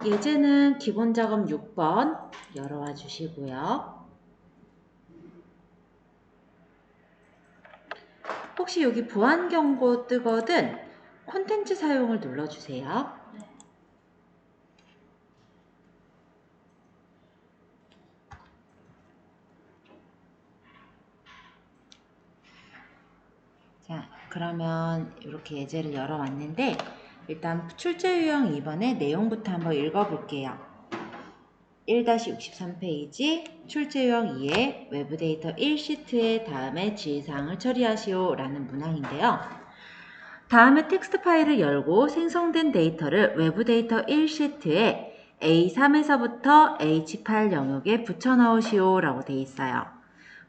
예제는 기본 작업 6번 열어와 주시고요. 혹시 여기 보안 경고 뜨거든 콘텐츠 사용을 눌러주세요. 자, 그러면 이렇게 예제를 열어왔는데 일단 출제 유형 2번의 내용부터 한번 읽어볼게요. 1-63페이지 출제 유형 2의 외부 데이터 1시트의 다음에 지시사항을 처리하시오 라는 문항인데요. 다음에 텍스트 파일을 열고 생성된 데이터를 외부 데이터 1시트에 A3에서부터 H8 영역에 붙여 넣으시오 라고 되어 있어요.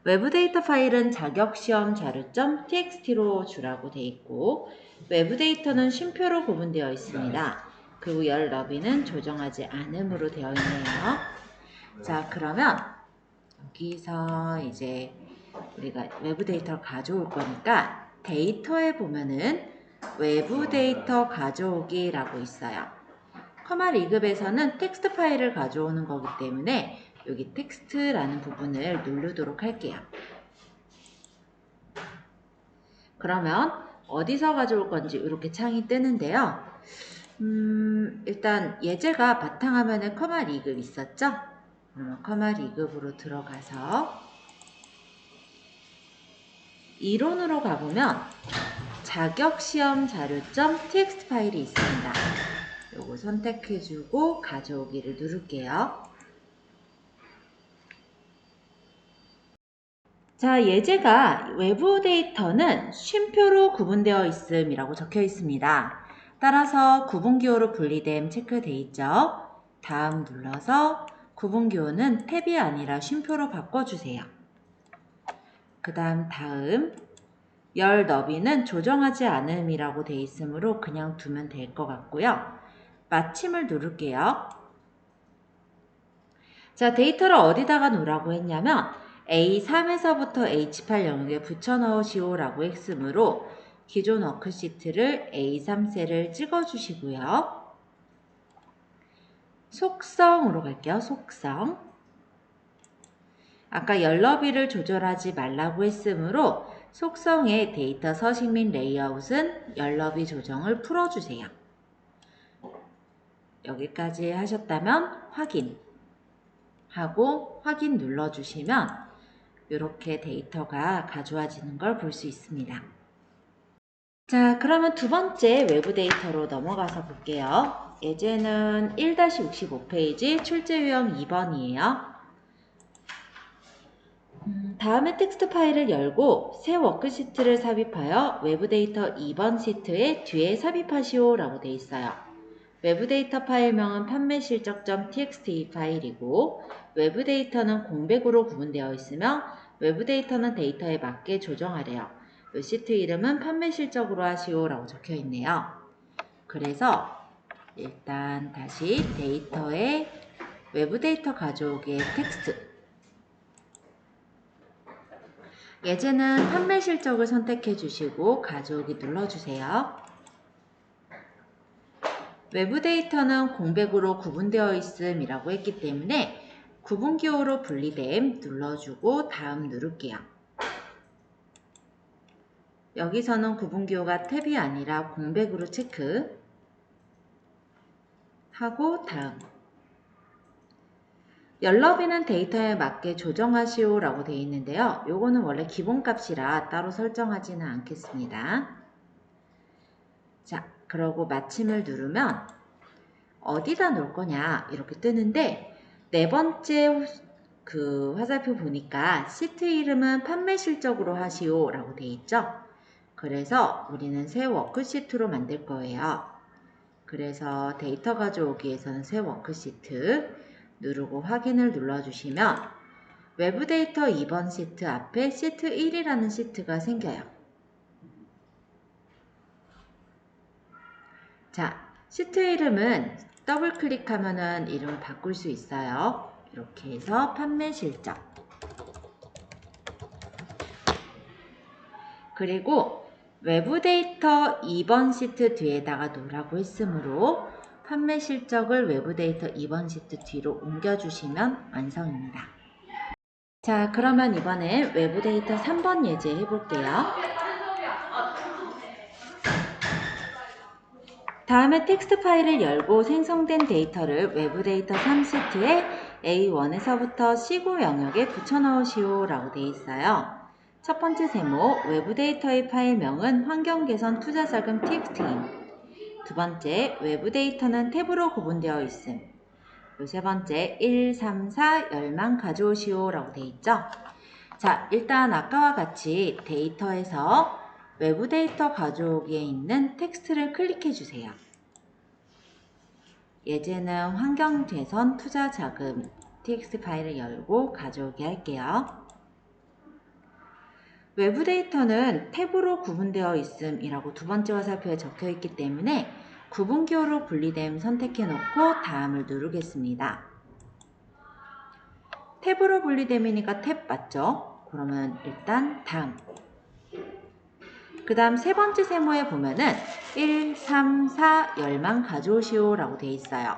외부 데이터 파일은 자격시험 자료.txt로 주라고 되어 있고 외부 데이터는 쉼표로 구분되어 있습니다. 그리고 열 너비는 조정하지 않음으로 되어 있네요. 자, 그러면 여기서 이제 우리가 외부 데이터를 가져올 거니까 데이터에 보면은 외부 데이터 가져오기 라고 있어요. 커마 리급에서는 텍스트 파일을 가져오는 거기 때문에 여기 텍스트라는 부분을 누르도록 할게요. 그러면 어디서 가져올 건지 이렇게 창이 뜨는데요. 일단 예제가 바탕화면에 커마 리급 있었죠? 그러면 커마 리급으로 들어가서 이론으로 가보면 자격시험 자료.txt 파일이 있습니다. 요거 선택해주고 가져오기를 누를게요. 자, 예제가 외부 데이터는 쉼표로 구분되어 있음이라고 적혀 있습니다. 따라서 구분기호로 분리됨 체크되어 있죠. 다음 눌러서 구분기호는 탭이 아니라 쉼표로 바꿔주세요. 그 다음 열 너비는 조정하지 않음이라고 되어 있으므로 그냥 두면 될 것 같고요. 마침을 누를게요. 자, 데이터를 어디다가 놓으라고 했냐면 A3에서부터 H8 영역에 붙여 넣으시오 라고 했으므로 기존 워크시트를 A3 셀을 찍어 주시고요. 속성으로 갈게요. 속성. 아까 열 너비를 조절하지 말라고 했으므로 속성의 데이터 서식 및 레이아웃은 열 너비 조정을 풀어주세요. 여기까지 하셨다면 확인하고 확인 눌러주시면 이렇게 데이터가 가져와지는 걸 볼 수 있습니다. 자, 그러면 두 번째 외부 데이터로 넘어가서 볼게요. 예제는 1-65페이지 출제 유형 2번이에요. 다음에 텍스트 파일을 열고 새 워크시트를 삽입하여 외부 데이터 2번 시트에 뒤에 삽입하시오 라고 되어 있어요. 외부 데이터 파일명은 판매실적.txt 파일이고 외부 데이터는 공백으로 구분되어 있으며 외부 데이터는 데이터에 맞게 조정하래요. 이 시트 이름은 판매실적으로 하시오 라고 적혀 있네요. 그래서 일단 다시 데이터에 외부 데이터 가져오기의 텍스트 예제는 판매 실적을 선택해 주시고 가져오기 눌러주세요. 외부 데이터는 공백으로 구분되어 있음이라고 했기 때문에 구분기호로 분리됨 눌러주고 다음 누를게요. 여기서는 구분기호가 탭이 아니라 공백으로 체크 하고 다음 열너비는 데이터에 맞게 조정하시오 라고 되어 있는데요. 요거는 원래 기본값이라 따로 설정하지는 않겠습니다. 자, 그러고 마침을 누르면 어디다 놓을 거냐 이렇게 뜨는데 네 번째 그 화살표 보니까 시트 이름은 판매 실적으로 하시오 라고 되어 있죠. 그래서 우리는 새 워크시트로 만들 거예요. 그래서 데이터 가져오기에서는 새 워크시트 누르고 확인을 눌러주시면 외부 데이터 2번 시트 앞에 시트 1이라는 시트가 생겨요. 자, 시트 이름은 더블 클릭하면은 이름을 바꿀 수 있어요. 이렇게 해서 판매 실적. 그리고 외부 데이터 2번 시트 뒤에다가 놓으라고 했으므로 판매 실적을 외부 데이터 2번 시트 뒤로 옮겨주시면 완성입니다. 자, 그러면 이번에 외부 데이터 3번 예제 해볼게요. 다음에 텍스트 파일을 열고 생성된 데이터를 외부 데이터 3시트에 A1에서부터 C9 영역에 붙여넣으시오 라고 되어 있어요. 첫 번째 세모, 외부 데이터의 파일명은 환경개선 투자자금 txt임. 두 번째, 외부 데이터는 탭으로 구분되어 있음. 세 번째, 1, 3, 4 열만 가져오시오 라고 되어 있죠. 자, 일단 아까와 같이 데이터에서 외부 데이터 가져오기에 있는 텍스트를 클릭해 주세요. 예제는 환경개선 투자자금 txt 파일을 열고 가져오게 할게요. 외부 데이터는 탭으로 구분되어 있음이라고 두 번째 화살표에 적혀 있기 때문에 구분기호로 분리됨 선택해 놓고 다음을 누르겠습니다. 탭으로 분리됨이니까 탭 맞죠? 그러면 일단 다음. 그 다음 세 번째 세모에 보면은 1, 3, 4 열만 가져오시오 라고 되어 있어요.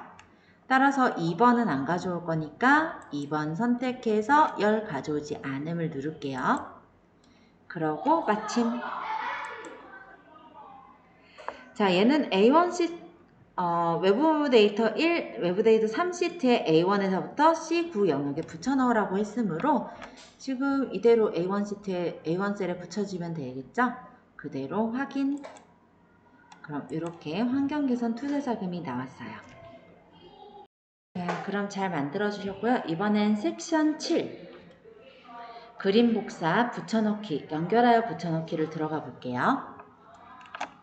따라서 2번은 안 가져올 거니까 2번 선택해서 열 가져오지 않음을 누를게요. 그러고 마침. 자, 얘는 A1 외부 데이터 1, 외부 데이터 3시트에 A1에서부터 C9 영역에 붙여 넣으라고 했으므로 지금 이대로 A1 시트에 A1 셀에 붙여주면 되겠죠? 그대로 확인. 그럼 이렇게 환경개선 투자자금이 나왔어요. 자, 그럼 잘 만들어 주셨고요. 이번엔 섹션 7 그림 복사 붙여넣기 연결하여 붙여넣기를 들어가 볼게요.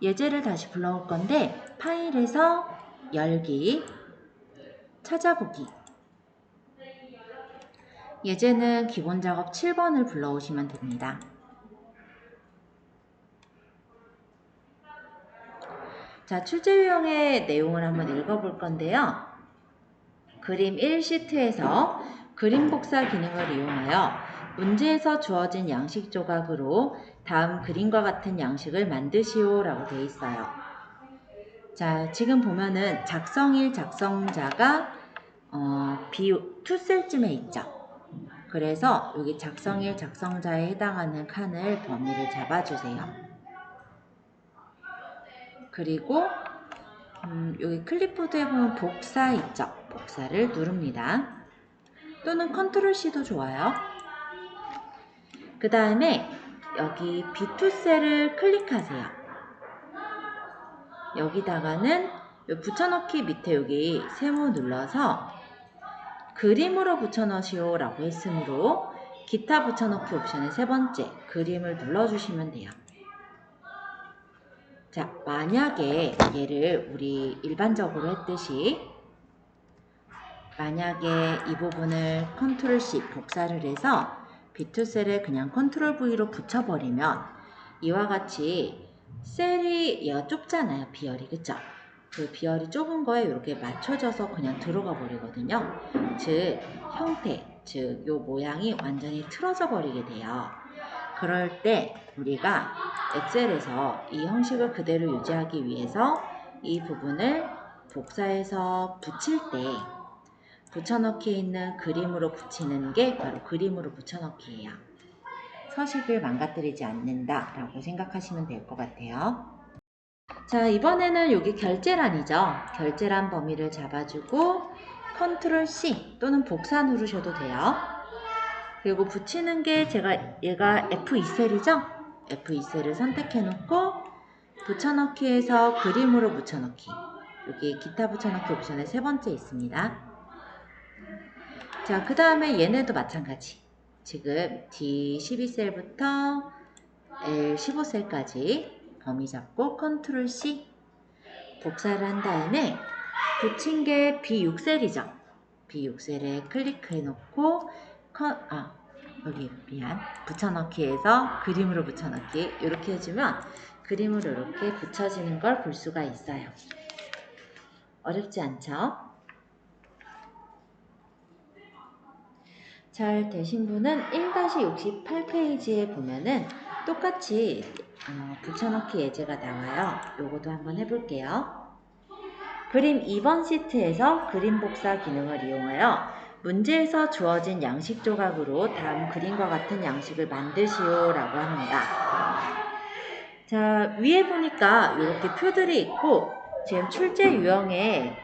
예제를 다시 불러올 건데 파일에서 열기 찾아보기 예제는 기본 작업 7번을 불러오시면 됩니다. 자, 출제 유형의 내용을 한번 읽어볼 건데요. 그림 1시트에서 그림 복사 기능을 이용하여 문제에서 주어진 양식 조각으로 다음 그림과 같은 양식을 만드시오 라고 되어 있어요. 자, 지금 보면은 작성일 작성자가 B2셀쯤에 있죠. 그래서 여기 작성일 작성자에 해당하는 칸을 범위를 잡아주세요. 그리고 여기 클립보드에 보면 복사 있죠. 복사를 누릅니다. 또는 컨트롤 C도 좋아요. 그 다음에 여기 B2셀을 클릭하세요. 여기다가는 붙여넣기 밑에 여기 세모 눌러서 그림으로 붙여넣으시오 라고 했으므로 기타 붙여넣기 옵션의 세 번째 그림을 눌러주시면 돼요. 자, 만약에 얘를 우리 일반적으로 했듯이 만약에 이 부분을 컨트롤 C 복사를 해서 B2셀에 그냥 컨트롤 V로 붙여버리면 이와 같이 셀이 얘가 좁잖아요. 비열이. 그쵸? 그 비열이 좁은 거에 이렇게 맞춰져서 그냥 들어가 버리거든요. 즉 형태, 즉 요 모양이 완전히 틀어져 버리게 돼요. 그럴 때 우리가 엑셀에서 이 형식을 그대로 유지하기 위해서 이 부분을 복사해서 붙일 때 붙여넣기에 있는 그림으로 붙이는 게 바로 그림으로 붙여넣기예요. 서식을 망가뜨리지 않는다 라고 생각하시면 될 것 같아요. 자, 이번에는 여기 결제란이죠. 결제란 범위를 잡아주고 컨트롤 C 또는 복사 누르셔도 돼요. 그리고 붙이는 게 얘가 F2셀이죠. F2셀을 선택해 놓고 붙여넣기에서 그림으로 붙여넣기 여기 기타 붙여넣기 옵션에 세 번째 있습니다. 자, 그 다음에 얘네도 마찬가지. 지금 D12셀부터 L15셀까지 범위 잡고 컨트롤 C 복사를 한 다음에 붙인 게 B6셀이죠. B6셀에 클릭해 놓고 여기 미안 붙여넣기에서 그림으로 붙여넣기 이렇게 해주면 그림으로 이렇게 붙여지는 걸 볼 수가 있어요. 어렵지 않죠? 잘 되신 분은 1-68페이지에 보면은 똑같이 붙여넣기 예제가 나와요. 요거도 한번 해볼게요. 그림 2번 시트에서 그림 복사 기능을 이용하여 문제에서 주어진 양식 조각으로 다음 그림과 같은 양식을 만드시오 라고 합니다. 자, 위에 보니까 이렇게 표들이 있고 지금 출제 유형의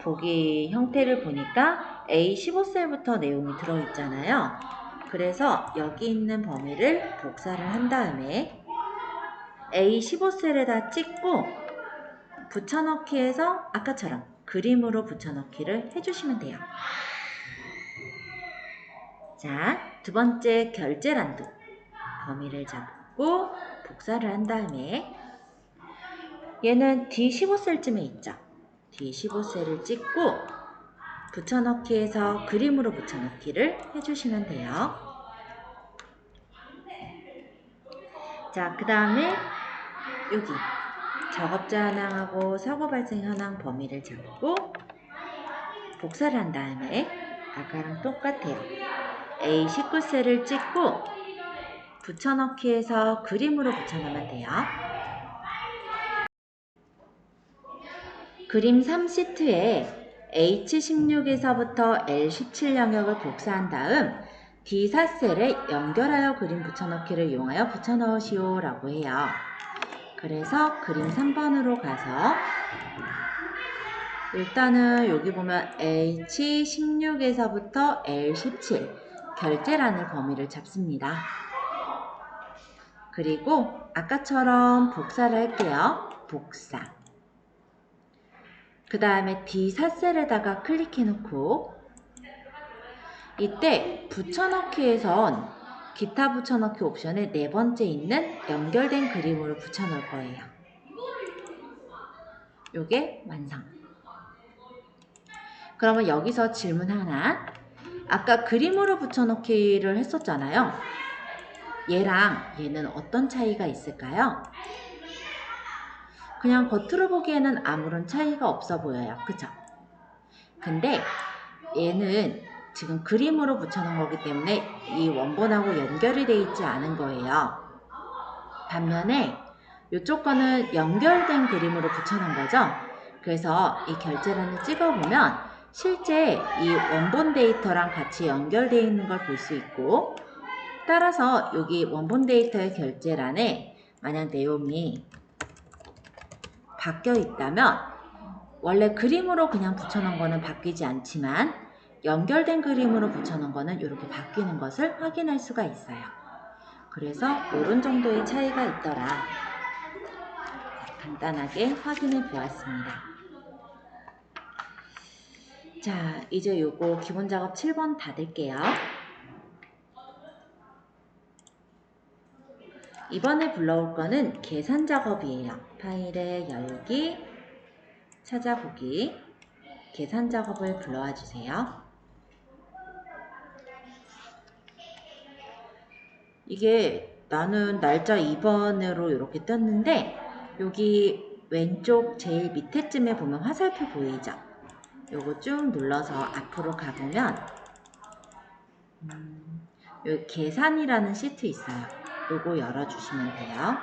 보기 형태를 보니까 A15셀부터 내용이 들어있잖아요. 그래서 여기 있는 범위를 복사를 한 다음에 A15셀에다 찍고 붙여넣기해서 아까처럼 그림으로 붙여넣기를 해주시면 돼요. 자, 두 번째 결제란도 범위를 잡고 복사를 한 다음에 얘는 D15셀쯤에 있죠. D15셀을 찍고 붙여넣기해서 그림으로 붙여넣기를 해주시면 돼요. 자, 그 다음에 여기 작업자 현황하고 사고 발생 현황 범위를 잡고 복사를 한 다음에 아까랑 똑같아요. A19셀을 찍고 붙여넣기해서 그림으로 붙여넣으면 돼요. 그림 3시트에 H16에서부터 L17 영역을 복사한 다음 D4셀에 연결하여 그림 붙여넣기를 이용하여 붙여넣으시오 라고 해요. 그래서 그림 3번으로 가서 일단은 여기 보면 H16에서부터 L17 결제란을 범위를 잡습니다. 그리고 아까처럼 복사를 할게요. 복사. 그 다음에 D4셀에다가 클릭해 놓고 이때 붙여넣기에선 기타 붙여넣기 옵션에 네 번째 있는 연결된 그림으로 붙여넣을 거예요. 요게 완성. 그러면 여기서 질문 하나. 아까 그림으로 붙여넣기를 했었잖아요. 얘랑 얘는 어떤 차이가 있을까요? 그냥 겉으로 보기에는 아무런 차이가 없어 보여요. 그쵸? 근데 얘는 지금 그림으로 붙여놓은 거기 때문에 이 원본하고 연결이 되어 있지 않은 거예요. 반면에 이쪽 거는 연결된 그림으로 붙여놓은 거죠. 그래서 이 결제란을 찍어보면 실제 이 원본 데이터랑 같이 연결되어 있는 걸 볼 수 있고, 따라서 여기 원본 데이터의 결제란에 만약 내용이 바뀌어 있다면 원래 그림으로 그냥 붙여놓은 거는 바뀌지 않지만 연결된 그림으로 붙여놓은 거는 이렇게 바뀌는 것을 확인할 수가 있어요. 그래서 이런 정도의 차이가 있더라. 간단하게 확인해 보았습니다. 자, 이제 요거 기본 작업 7번 닫을게요. 이번에 불러올 거는 계산 작업이에요. 파일에 열기, 찾아보기, 계산 작업을 불러와 주세요. 이게 나는 날짜 2번으로 이렇게 떴는데 여기 왼쪽 제일 밑에쯤에 보면 화살표 보이죠? 요거 쭉 눌러서 앞으로 가보면 여기 계산이라는 시트 있어요. 요거 열어주시면 돼요.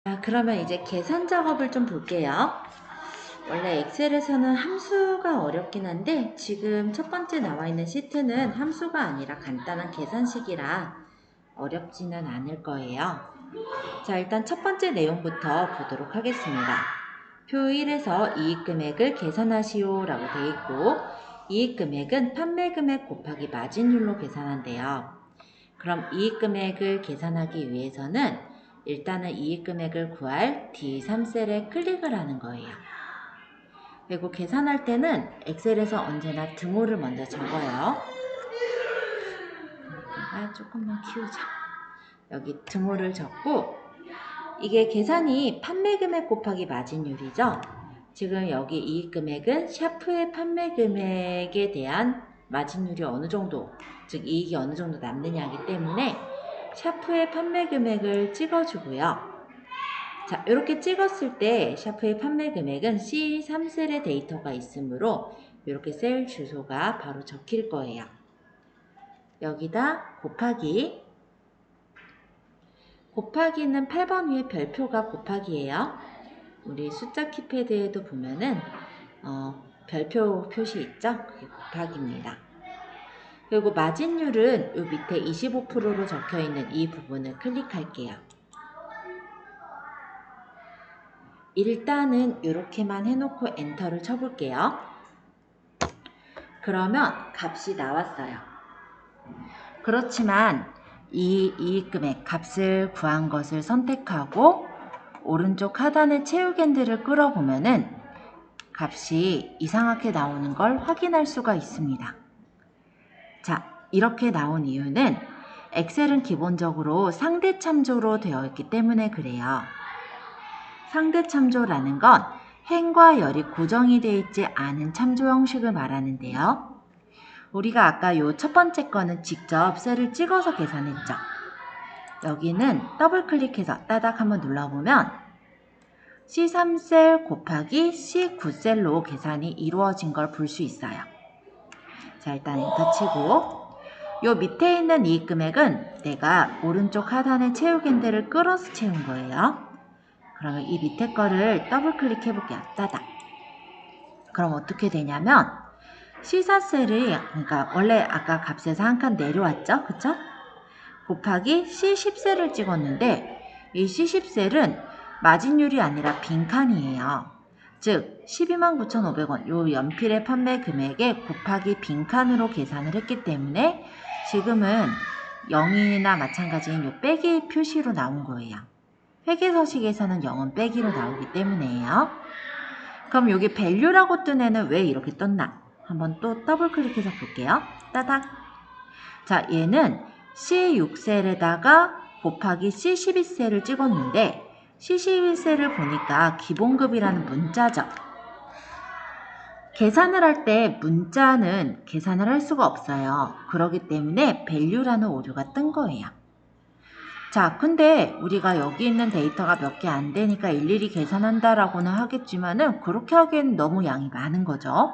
자, 그러면 이제 계산 작업을 좀 볼게요. 원래 엑셀에서는 함수가 어렵긴 한데 지금 첫 번째 나와 있는 시트는 함수가 아니라 간단한 계산식이라 어렵지는 않을 거예요. 자, 일단 첫 번째 내용부터 보도록 하겠습니다. 표 1에서 이익금액을 계산하시오 라고 되어 있고 이익금액은 판매금액 곱하기 마진율로 계산한대요. 그럼 이익금액을 계산하기 위해서는 일단은 이익금액을 구할 D3셀에 클릭을 하는 거예요. 그리고 계산할 때는 엑셀에서 언제나 등호를 먼저 적어요. 조금만 키우자. 여기 등호를 적고 이게 계산이 판매금액 곱하기 마진율이죠. 지금 여기 이익금액은 샤프의 판매금액에 대한 마진율이 어느 정도, 즉 이익이 어느 정도 남느냐이기 때문에 샤프의 판매금액을 찍어주고요. 자, 이렇게 찍었을 때 샤프의 판매금액은 C3셀의 데이터가 있으므로 이렇게 셀 주소가 바로 적힐 거예요. 여기다 곱하기는 8번 위에 별표가 곱하기예요. 우리 숫자 키패드에도 보면은 별표 표시 있죠? 그게 곱하기입니다. 그리고 마진율은 이 밑에 25%로 적혀 있는 이 부분을 클릭할게요. 일단은 이렇게만 해놓고 엔터를 쳐볼게요. 그러면 값이 나왔어요. 그렇지만 이 이익금액 값을 구한 것을 선택하고 오른쪽 하단의 채우기 핸들을 끌어보면은 값이 이상하게 나오는 걸 확인할 수가 있습니다. 자, 이렇게 나온 이유는 엑셀은 기본적으로 상대 참조로 되어 있기 때문에 그래요. 상대 참조라는 건 행과 열이 고정이 되어 있지 않은 참조 형식을 말하는데요. 우리가 아까 요 첫 번째 거는 직접 셀을 찍어서 계산했죠. 여기는 더블 클릭해서 따닥 한번 눌러보면 C3셀 곱하기 C9셀로 계산이 이루어진 걸 볼 수 있어요. 자, 일단 엔터 치고 요 밑에 있는 이익 금액은 내가 오른쪽 하단의 채우기 핸들을 끌어서 채운 거예요. 그러면 이 밑에 거를 더블 클릭해 볼게요. 따닥. 그럼 어떻게 되냐면 C4셀이 그러니까 원래 아까 값에서 한 칸 내려왔죠? 그쵸? 곱하기 C10셀을 찍었는데 이 C10셀은 마진율이 아니라 빈칸이에요. 즉 129,500원 요 연필의 판매 금액에 곱하기 빈칸으로 계산을 했기 때문에 지금은 0이나 마찬가지인 요 빼기 표시로 나온 거예요. 회계서식에서는 0은 빼기로 나오기 때문에요. 그럼 여기 value라고 뜬 애는 왜 이렇게 떴나? 한번 또 더블 클릭해서 볼게요. 따닥. 자, 얘는 C6셀에다가 곱하기 C12셀을 찍었는데 C12셀을 보니까 기본급이라는 문자죠. 계산을 할 때 문자는 계산을 할 수가 없어요. 그렇기 때문에 value라는 오류가 뜬 거예요. 자, 근데 우리가 여기 있는 데이터가 몇 개 안 되니까 일일이 계산한다라고는 하겠지만은 그렇게 하기엔 너무 양이 많은 거죠.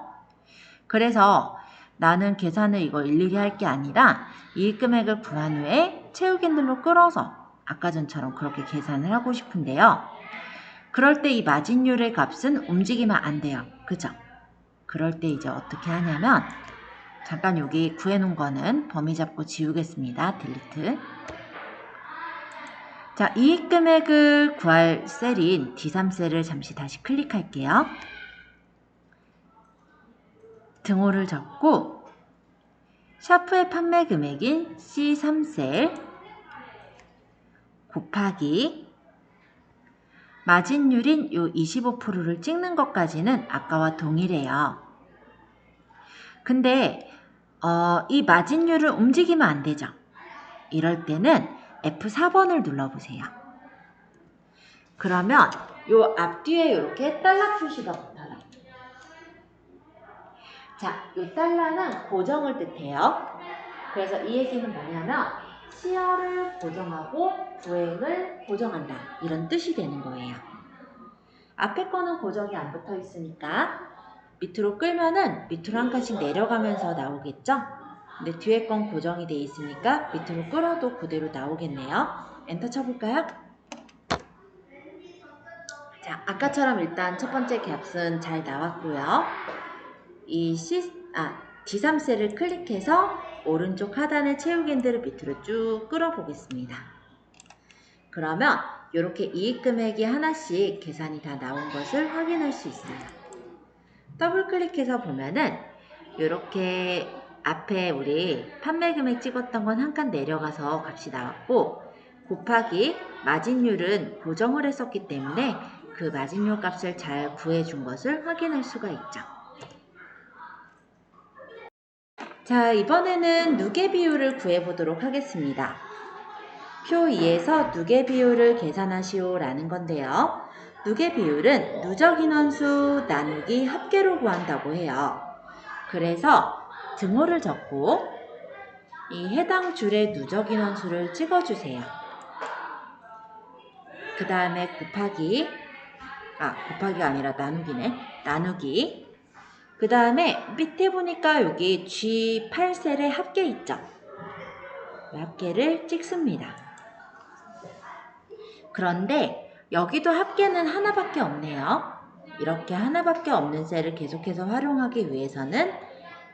그래서 나는 계산을 이거 일일이 할 게 아니라 이익 금액을 구한 후에 채우기 핸들로 끌어서 아까 전처럼 그렇게 계산을 하고 싶은데요. 그럴 때 이 마진율의 값은 움직이면 안 돼요. 그죠? 그럴 때 이제 어떻게 하냐면 잠깐 여기 구해놓은 거는 범위 잡고 지우겠습니다. 딜리트. 자, 이익 금액을 구할 셀인 D3셀을 잠시 다시 클릭할게요. 등호를 적고 샤프의 판매 금액인 C3셀 곱하기 마진율인 요 25%를 찍는 것까지는 아까와 동일해요. 근데 이 마진율을 움직이면 안 되죠. 이럴 때는 F4번을 눌러보세요. 그러면 요 앞뒤에 이렇게 달러 표시가 붙어요. 자, 요 달러는 고정을 뜻해요. 그래서 이 얘기는 뭐냐면 시야를 고정하고 부행을 고정한다. 이런 뜻이 되는 거예요. 앞에 거는 고정이 안 붙어 있으니까 밑으로 끌면은 밑으로 한 칸씩 내려가면서 나오겠죠? 근데 뒤에 건 고정이 돼 있으니까 밑으로 끌어도 그대로 나오겠네요. 엔터 쳐볼까요? 자, 아까처럼 일단 첫 번째 값은 잘 나왔고요. 이 D3셀을 클릭해서 오른쪽 하단의 채우기 핸들을 밑으로 쭉 끌어보겠습니다. 그러면 이렇게 이익 금액이 하나씩 계산이 다 나온 것을 확인할 수 있어요. 더블 클릭해서 보면은 이렇게 앞에 우리 판매 금액 찍었던 건 한 칸 내려가서 값이 나왔고 곱하기 마진율은 고정을 했었기 때문에 그 마진율 값을 잘 구해준 것을 확인할 수가 있죠. 자, 이번에는 누계 비율을 구해보도록 하겠습니다. 표 2에서 누계 비율을 계산하시오 라는 건데요. 누계 비율은 누적 인원수 나누기 합계로 구한다고 해요. 그래서 등호를 적고 이 해당 줄의 누적 인원수를 찍어주세요. 그 다음에 곱하기가 아니라 나누기네. 나누기. 그 다음에 밑에 보니까 여기 G8셀의 합계 있죠? 합계를 찍습니다. 그런데 여기도 합계는 하나밖에 없네요. 이렇게 하나밖에 없는 셀을 계속해서 활용하기 위해서는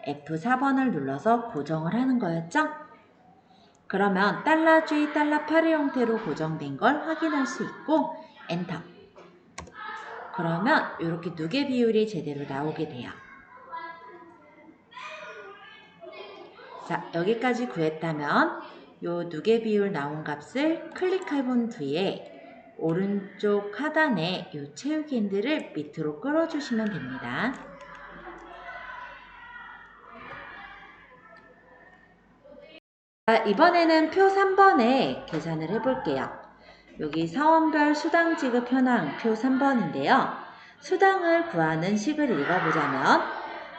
F4번을 눌러서 고정을 하는 거였죠? 그러면 $G, $8의 형태로 고정된 걸 확인할 수 있고 엔터. 그러면 이렇게 누계 비율이 제대로 나오게 돼요. 자, 여기까지 구했다면 이 누계 비율 나온 값을 클릭해본 뒤에 오른쪽 하단에 이 채우기 핸들을 밑으로 끌어주시면 됩니다. 자, 이번에는 표 3번에 계산을 해볼게요. 여기 사원별 수당 지급 현황 표 3번인데요. 수당을 구하는 식을 읽어보자면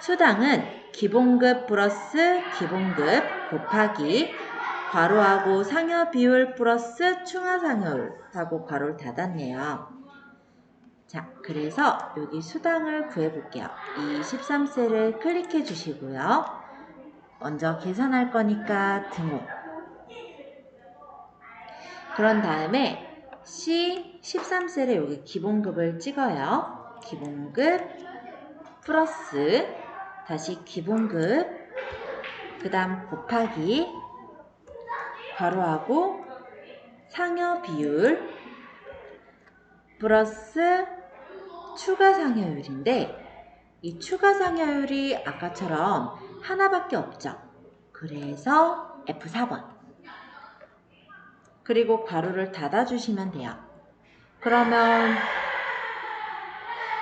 수당은 기본급 플러스 기본급 곱하기 괄호하고 상여 비율 플러스 충하 상여율 하고 괄호를 닫았네요. 자, 그래서 여기 수당을 구해볼게요. 이 13셀을 클릭해 주시고요. 먼저 계산할 거니까 등호. 그런 다음에 C13셀에 여기 기본급을 찍어요. 기본급 플러스 다시 기본급 그 다음 곱하기 괄호하고 상여 비율 플러스 추가 상여율인데 이 추가 상여율이 아까처럼 하나밖에 없죠. 그래서 F4번. 그리고 괄호를 닫아주시면 돼요. 그러면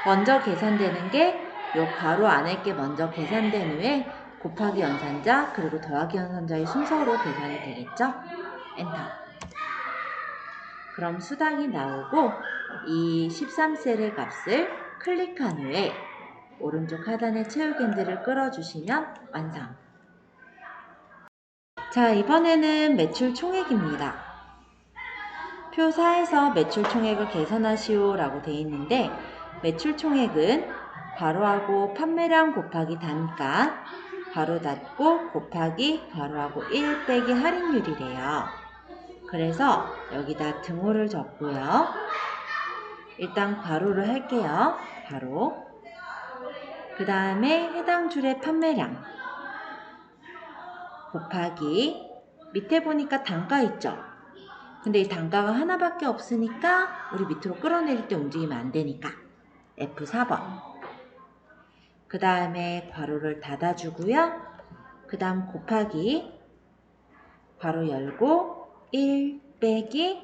먼저 계산되는 게 이 괄호 안에 게 먼저 계산된 후에 곱하기 연산자 그리고 더하기 연산자의 순서로 계산이 되겠죠? 엔터. 그럼 수당이 나오고 이 13셀의 값을 클릭한 후에 오른쪽 하단에 채우기 핸들을 끌어주시면 완성. 자, 이번에는 매출 총액입니다. 표 4에서 매출 총액을 계산하시오 라고 되어 있는데 매출 총액은 괄호하고 판매량 곱하기 단가 괄호 닫고 곱하기 괄호하고 1 빼기 할인율이래요. 그래서 여기다 등호를 적고요. 일단 괄호를 할게요. 괄호. 그 다음에 해당 줄의 판매량 곱하기 밑에 보니까 단가 있죠? 근데 이 단가가 하나밖에 없으니까 우리 밑으로 끌어내릴 때 움직이면 안 되니까 F4번. 그 다음에 괄호를 닫아주고요. 그 다음 곱하기 괄호 열고 1 빼기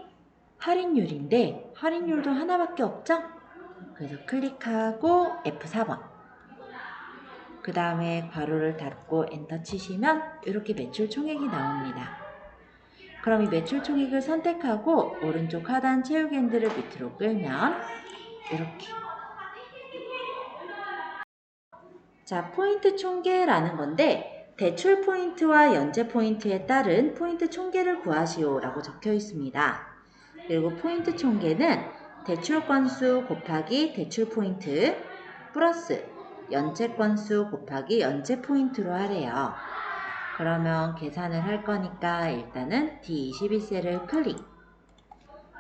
할인율인데 할인율도 하나밖에 없죠? 그래서 클릭하고 F4번. 그 다음에 괄호를 닫고 엔터 치시면 이렇게 매출 총액이 나옵니다. 그럼 이 매출 총액을 선택하고 오른쪽 하단 채우기 핸들을 밑으로 끌면 이렇게. 자, 포인트 총계라는 건데 대출 포인트와 연재 포인트에 따른 포인트 총계를 구하시오 라고 적혀 있습니다. 그리고 포인트 총계는 대출 건수 곱하기 대출 포인트 플러스 연체 건수 곱하기 연체 포인트로 하래요. 그러면 계산을 할 거니까 일단은 D22셀을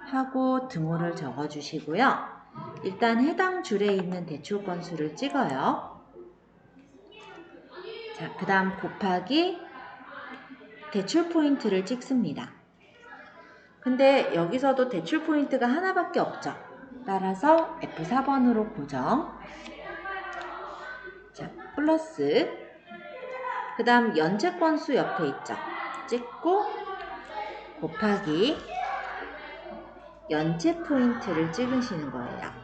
클릭하고 등호를 적어주시고요. 일단 해당 줄에 있는 대출 건수를 찍어요. 자, 그 다음 곱하기 대출 포인트를 찍습니다. 근데 여기서도 대출 포인트가 하나밖에 없죠. 따라서 F4번으로 고정. 자, 플러스 그 다음 연체 건수 옆에 있죠. 찍고 곱하기 연체 포인트를 찍으시는 거예요.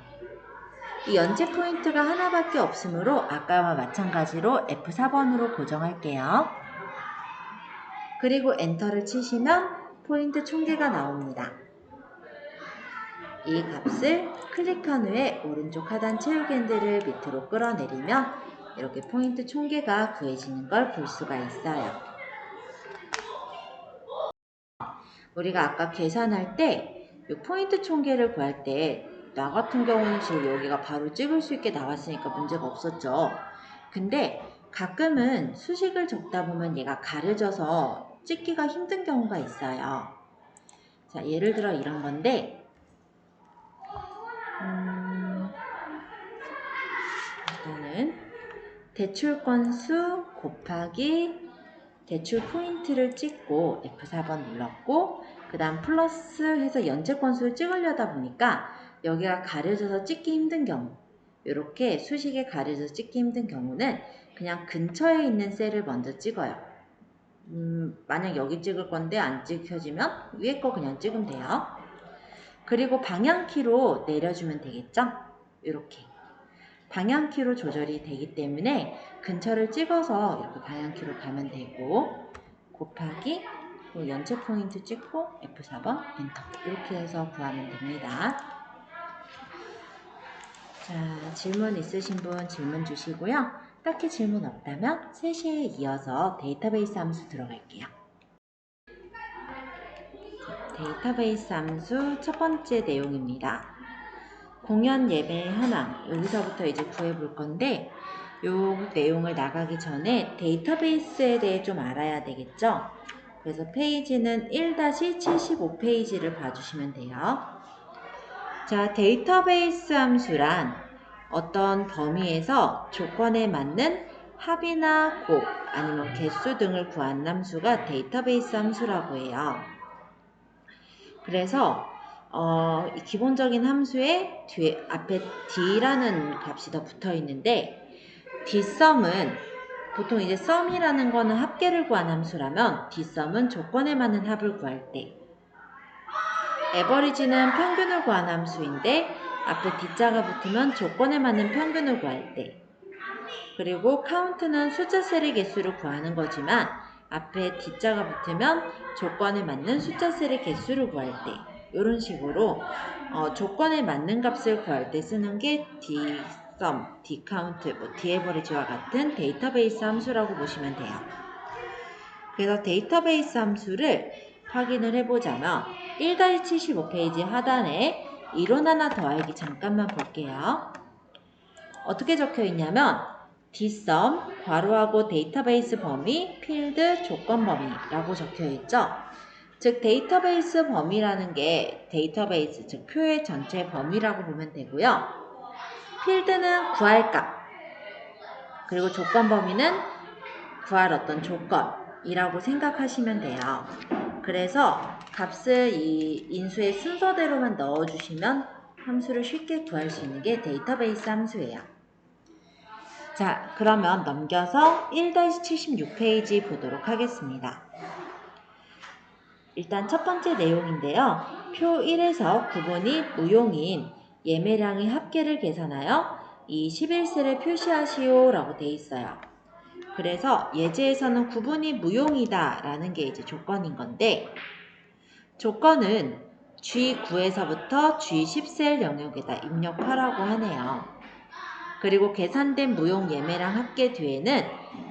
이 연체 포인트가 하나밖에 없으므로 아까와 마찬가지로 F4번으로 고정할게요. 그리고 엔터를 치시면 포인트 총계가 나옵니다. 이 값을 클릭한 후에 오른쪽 하단 채우기 핸들을 밑으로 끌어내리면 이렇게 포인트 총계가 구해지는 걸 볼 수가 있어요. 우리가 아까 계산할 때 이 포인트 총계를 구할 때 나 같은 경우는 지금 여기가 바로 찍을 수 있게 나왔으니까 문제가 없었죠. 근데 가끔은 수식을 적다 보면 얘가 가려져서 찍기가 힘든 경우가 있어요. 자, 예를 들어 이런 건데 대출 건수 곱하기 대출 포인트를 찍고 F4번 눌렀고 그 다음 플러스 해서 연체 건수를 찍으려다 보니까 여기가 가려져서 찍기 힘든 경우, 이렇게 수식에 가려져서 찍기 힘든 경우는 그냥 근처에 있는 셀을 먼저 찍어요. 만약 여기 찍을 건데 안 찍혀지면 위에 거 그냥 찍으면 돼요. 그리고 방향키로 내려주면 되겠죠? 이렇게 방향키로 조절이 되기 때문에 근처를 찍어서 이렇게 방향키로 가면 되고 곱하기 연체 포인트 찍고 F4번 엔터 이렇게 해서 구하면 됩니다. 자, 질문 있으신 분 질문 주시고요. 딱히 질문 없다면 3시에 이어서 데이터베이스 함수 들어갈게요. 데이터베이스 함수 첫 번째 내용입니다. 공연 예매 현황, 여기서부터 이제 구해볼 건데 요 내용을 나가기 전에 데이터베이스에 대해 좀 알아야 되겠죠? 그래서 페이지는 1-75페이지를 봐주시면 돼요. 자, 데이터베이스 함수란 어떤 범위에서 조건에 맞는 합이나 곱 아니면 개수 등을 구하는 함수가 데이터베이스 함수라고 해요. 그래서 이 기본적인 함수에 앞에 d라는 값이 더 붙어 있는데 dsum은 보통 이제 sum이라는 거는 합계를 구한 함수라면 dsum은 조건에 맞는 합을 구할 때, average는 평균을 구한 함수인데 앞에 d자가 붙으면 조건에 맞는 평균을 구할 때, 그리고 count는 숫자 셀의 개수를 구하는 거지만 앞에 d자가 붙으면 조건에 맞는 숫자 셀의 개수를 구할 때, 이런 식으로 조건에 맞는 값을 구할 때 쓰는 게 dsum, dcount, daverage와 같은 데이터베이스 함수라고 보시면 돼요. 그래서 데이터베이스 함수를 확인을 해보자면 1-75페이지 하단에 이론 하나 더하기 잠깐만 볼게요. 어떻게 적혀 있냐면 dsum, 괄호하고 데이터베이스 범위, 필드, 조건 범위라고 적혀 있죠. 즉 데이터베이스 범위라는 게 데이터베이스, 즉 표의 전체 범위라고 보면 되고요. 필드는 구할 값, 그리고 조건 범위는 구할 어떤 조건이라고 생각하시면 돼요. 그래서 값을 이 인수의 순서대로만 넣어주시면 함수를 쉽게 구할 수 있는 게 데이터베이스 함수예요. 자, 그러면 넘겨서 1-76페이지 보도록 하겠습니다. 일단 첫 번째 내용인데요. 표 1에서 구분이 무용인 예매량의 합계를 계산하여 이 11셀에 표시하시오 라고 되어 있어요. 그래서 예제에서는 구분이 무용이다 라는 게 이제 조건인 건데, 조건은 G9에서부터 G10셀 영역에다 입력하라고 하네요. 그리고 계산된 무용 예매량 합계 뒤에는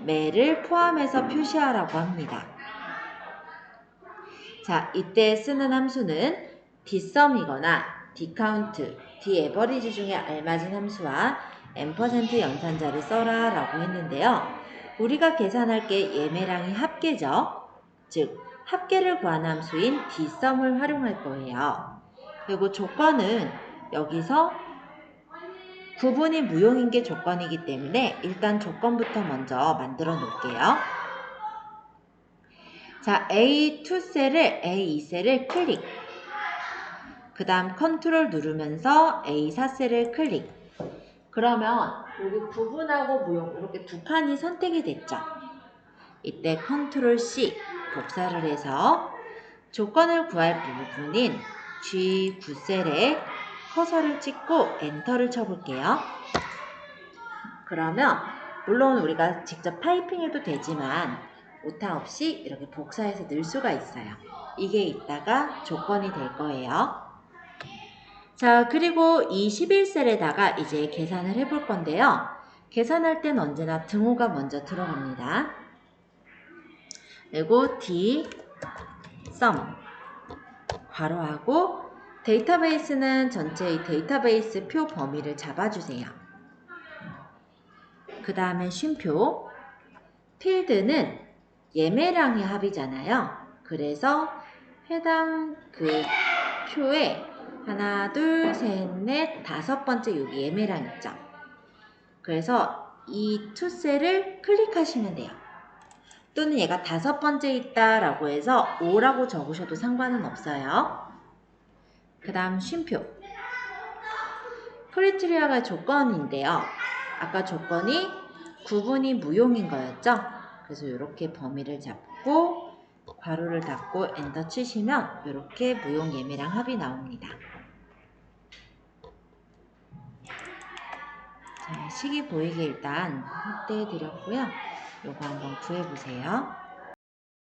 매를 포함해서 표시하라고 합니다. 자, 이때 쓰는 함수는 dsum이거나 dcount, daverage 중에 알맞은 함수와 %, 연산자를 써라 라고 했는데요. 우리가 계산할 게 예매량의 합계죠. 즉, 합계를 구한 함수인 dsum을 활용할 거예요. 그리고 조건은 여기서 구분이 무용인 게 조건이기 때문에 일단 조건부터 먼저 만들어 놓을게요. 자, A2셀을 A2셀을 클릭, 그 다음 컨트롤 누르면서 A4셀을 클릭. 그러면 여기 구분하고 무용 이렇게 두 칸이 선택이 됐죠. 이때 컨트롤 C 복사를 해서 조건을 구할 부분인 G9셀에 커서를 찍고 엔터를 쳐볼게요. 그러면 물론 우리가 직접 타이핑해도 되지만 오타 없이 이렇게 복사해서 넣을 수가 있어요. 이게 이따가 조건이 될 거예요. 자, 그리고 이 11셀에다가 이제 계산을 해볼 건데요. 계산할 땐 언제나 등호가 먼저 들어갑니다. 그리고 D, sum, 괄호하고 데이터베이스는 전체의 데이터베이스 표 범위를 잡아주세요. 그 다음에 쉼표, 필드는 예매량의 합이잖아요. 그래서 해당 그 표에 하나, 둘, 셋, 넷, 5번째 여기 예매량 있죠. 그래서 이 투셀을 클릭하시면 돼요. 또는 얘가 5번째 있다라고 해서 5라고 적으셔도 상관은 없어요. 그 다음 쉼표. 크리테리아가 조건인데요. 아까 조건이 구분이 무용인 거였죠. 그래서 이렇게 범위를 잡고 괄호를 닫고 엔터 치시면 이렇게 무용 예매량 합이 나옵니다. 자, 식이 보이게 일단 확대해 드렸고요. 요거 한번 구해보세요.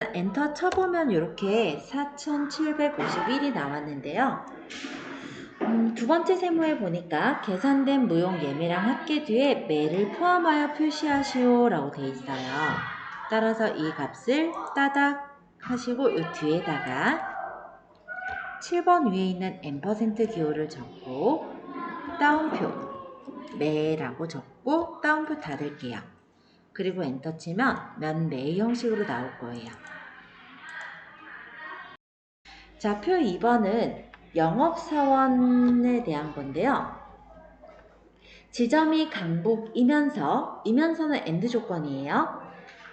엔터 쳐보면 이렇게 4,751이 나왔는데요. 두 번째 세모에 보니까 계산된 무용 예매량 합계 뒤에 매를 포함하여 표시하시오 라고 되어 있어요. 따라서 이 값을 따닥 하시고 이 뒤에다가 7번 위에 있는 n% 기호를 적고 따옴표 매라고 적고 따옴표 닫을게요. 그리고 엔터 치면 면 매 형식으로 나올 거예요. 자, 표 2번은 영업사원에 대한 건데요. 지점이 이면서는 AND 조건이에요.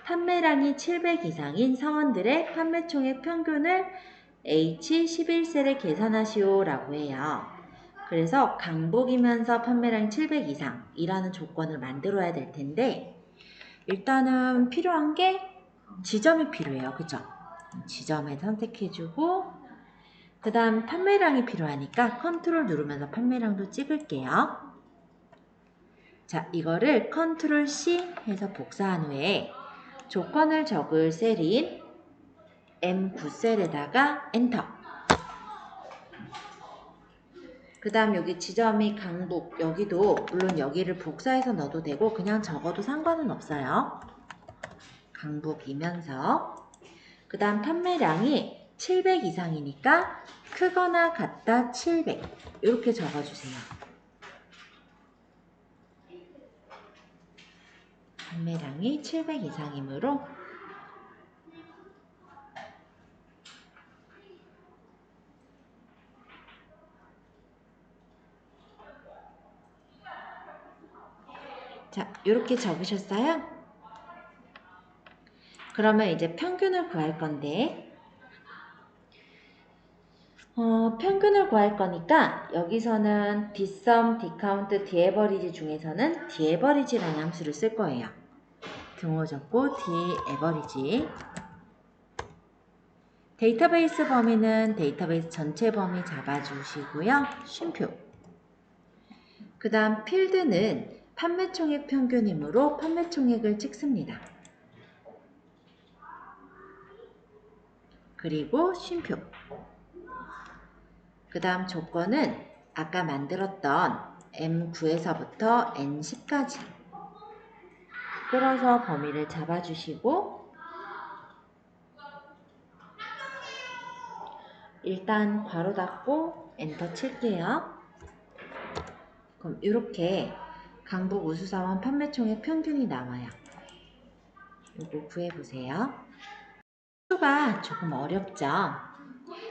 판매량이 700 이상인 사원들의 판매총액 평균을 H11셀에 계산하시오 라고 해요. 그래서 강북이면서 판매량이 700 이상이라는 조건을 만들어야 될 텐데 일단은 필요한 게 지점이 필요해요. 그죠? 지점에 선택해주고 그 다음 판매량이 필요하니까 컨트롤 누르면서 판매량도 찍을게요. 자, 이거를 컨트롤 C 해서 복사한 후에 조건을 적을 셀인 M9셀에다가 엔터. 그 다음 여기 지점이 강북 여기도 물론 여기를 복사해서 넣어도 되고 그냥 적어도 상관은 없어요. 강북이면서 그 다음 판매량이 700 이상이니까 크거나 같다 700 이렇게 적어주세요. 판매량이 700 이상이므로 자, 이렇게 적으셨어요? 그러면 이제 평균을 구할 건데 평균을 구할 거니까 여기서는 dsum, dcount, daverage 중에서는 daverage라는 함수를 쓸 거예요. 등호 적고 daverage. 데이터베이스 범위는 데이터베이스 전체 범위 잡아주시고요. 쉼표. 그 다음 필드는 판매총액 평균이므로 판매총액을 찍습니다. 그리고 쉼표. 그 다음 조건은 아까 만들었던 M9에서부터 N10까지 끌어서 범위를 잡아주시고 일단 괄호 닫고 엔터 칠게요. 그럼 이렇게 강북 우수사원 판매총액 평균이 나와요. 이거 구해보세요. 수가 조금 어렵죠?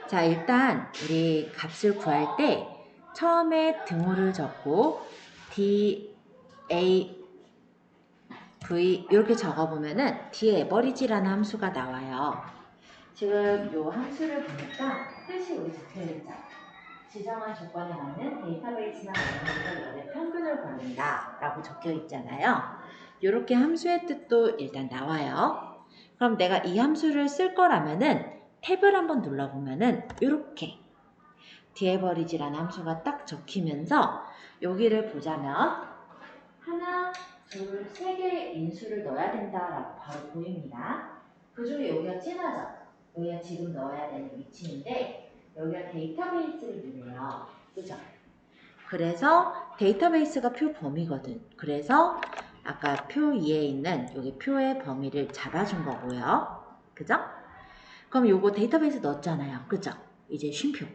자, 일단 우리 값을 구할 때 처음에 등호를 적고 D, A, V 이렇게 적어보면은 뒤에 average라는 함수가 나와요. 지금 이 함수를 보니까 뜻이 우리 적혀있죠. 지정한 조건에 맞는 데이터베이스나 원본의 평균을 구한다 라고 적혀 있잖아요. 이렇게 함수의 뜻도 일단 나와요. 그럼 내가 이 함수를 쓸 거라면은 탭을 한번 눌러보면은 이렇게 daverage라는 함수가 딱 적히면서 여기를 보자면 하나, 둘, 세 개의 인수를 넣어야 된다라고 바로 보입니다. 그 중에 여기가 진하죠? 여기가 지금 넣어야 되는 위치인데 여기가 데이터베이스를 누래요. 그죠? 그래서 데이터베이스가 표 범위거든. 그래서 아까 표 2에 있는 여기 표의 범위를 잡아준 거고요. 그죠? 그럼 요거 데이터베이스 넣었잖아요. 그죠? 이제 쉼표.